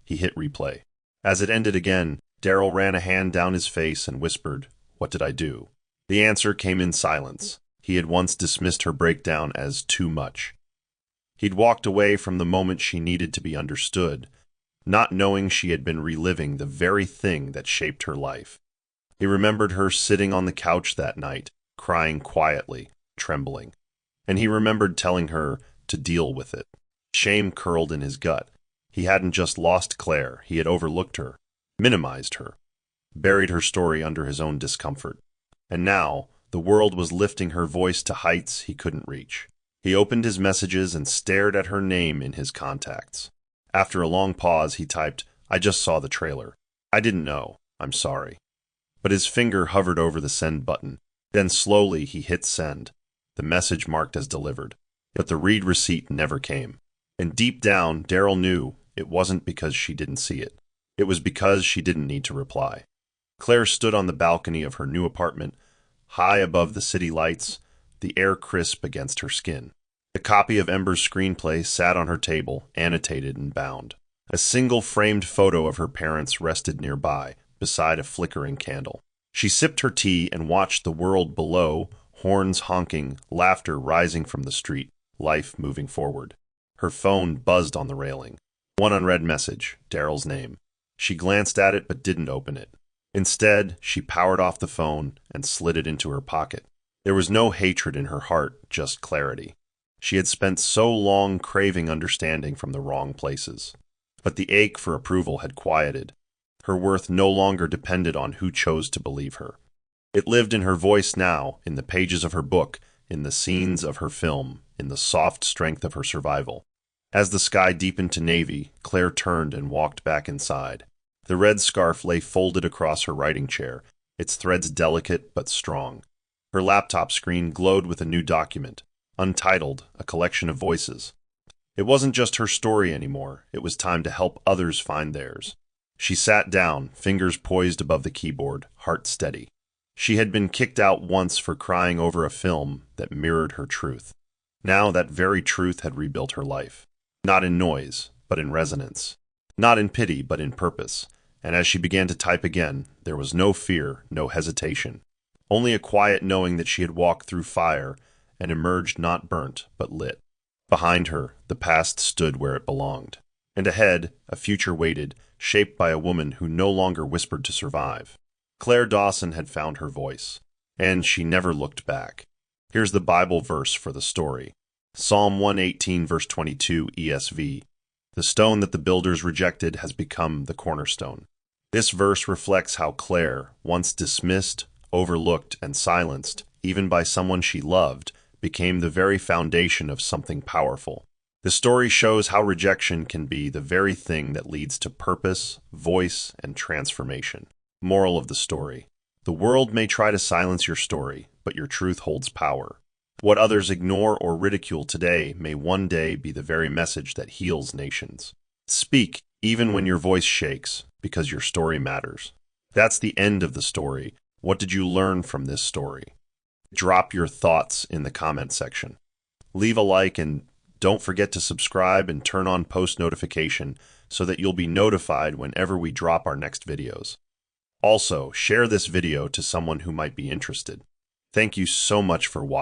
He hit replay. As it ended again, Daryl ran a hand down his face and whispered, "What did I do?" The answer came in silence. He had once dismissed her breakdown as too much. He'd walked away from the moment she needed to be understood, not knowing she had been reliving the very thing that shaped her life. He remembered her sitting on the couch that night, crying quietly, trembling. And he remembered telling her to deal with it. Shame curled in his gut. He hadn't just lost Claire, he had overlooked her, minimized her, buried her story under his own discomfort. And now, the world was lifting her voice to heights he couldn't reach. He opened his messages and stared at her name in his contacts. After a long pause, he typed, "I just saw the trailer. I didn't know. I'm sorry." But his finger hovered over the send button. Then slowly he hit send, the message marked as delivered. But the read receipt never came. And deep down, Daryl knew it wasn't because she didn't see it. It was because she didn't need to reply. Claire stood on the balcony of her new apartment, high above the city lights, the air crisp against her skin. A copy of Ember's screenplay sat on her table, annotated and bound. A single framed photo of her parents rested nearby, beside a flickering candle. She sipped her tea and watched the world below, horns honking, laughter rising from the street, life moving forward. Her phone buzzed on the railing. One unread message, Daryl's name. She glanced at it but didn't open it. Instead, she powered off the phone and slid it into her pocket. There was no hatred in her heart, just clarity. She had spent so long craving understanding from the wrong places. But the ache for approval had quieted. Her worth no longer depended on who chose to believe her. It lived in her voice now, in the pages of her book, in the scenes of her film, in the soft strength of her survival. As the sky deepened to navy, Claire turned and walked back inside. The red scarf lay folded across her writing chair, its threads delicate but strong. Her laptop screen glowed with a new document, untitled, a collection of voices. It wasn't just her story anymore, it was time to help others find theirs. She sat down, fingers poised above the keyboard, heart steady. She had been kicked out once for crying over a film that mirrored her truth. Now that very truth had rebuilt her life. Not in noise, but in resonance. Not in pity, but in purpose. And as she began to type again, there was no fear, no hesitation. Only a quiet knowing that she had walked through fire and emerged not burnt, but lit. Behind her, the past stood where it belonged. And ahead, a future waited, shaped by a woman who no longer whispered to survive. Claire Dawson had found her voice, and she never looked back. Here's the Bible verse for the story. Psalm 118, verse 22, ESV. The stone that the builders rejected has become the cornerstone. This verse reflects how Claire, once dismissed, overlooked, and silenced, even by someone she loved, became the very foundation of something powerful. The story shows how rejection can be the very thing that leads to purpose, voice, and transformation. Moral of the story. The world may try to silence your story, but your truth holds power. What others ignore or ridicule today may one day be the very message that heals nations. Speak, even when your voice shakes, because your story matters. That's the end of the story. What did you learn from this story? Drop your thoughts in the comment section. Leave a like and don't forget to subscribe and turn on post notification so that you'll be notified whenever we drop our next videos. Also, share this video to someone who might be interested. Thank you so much for watching.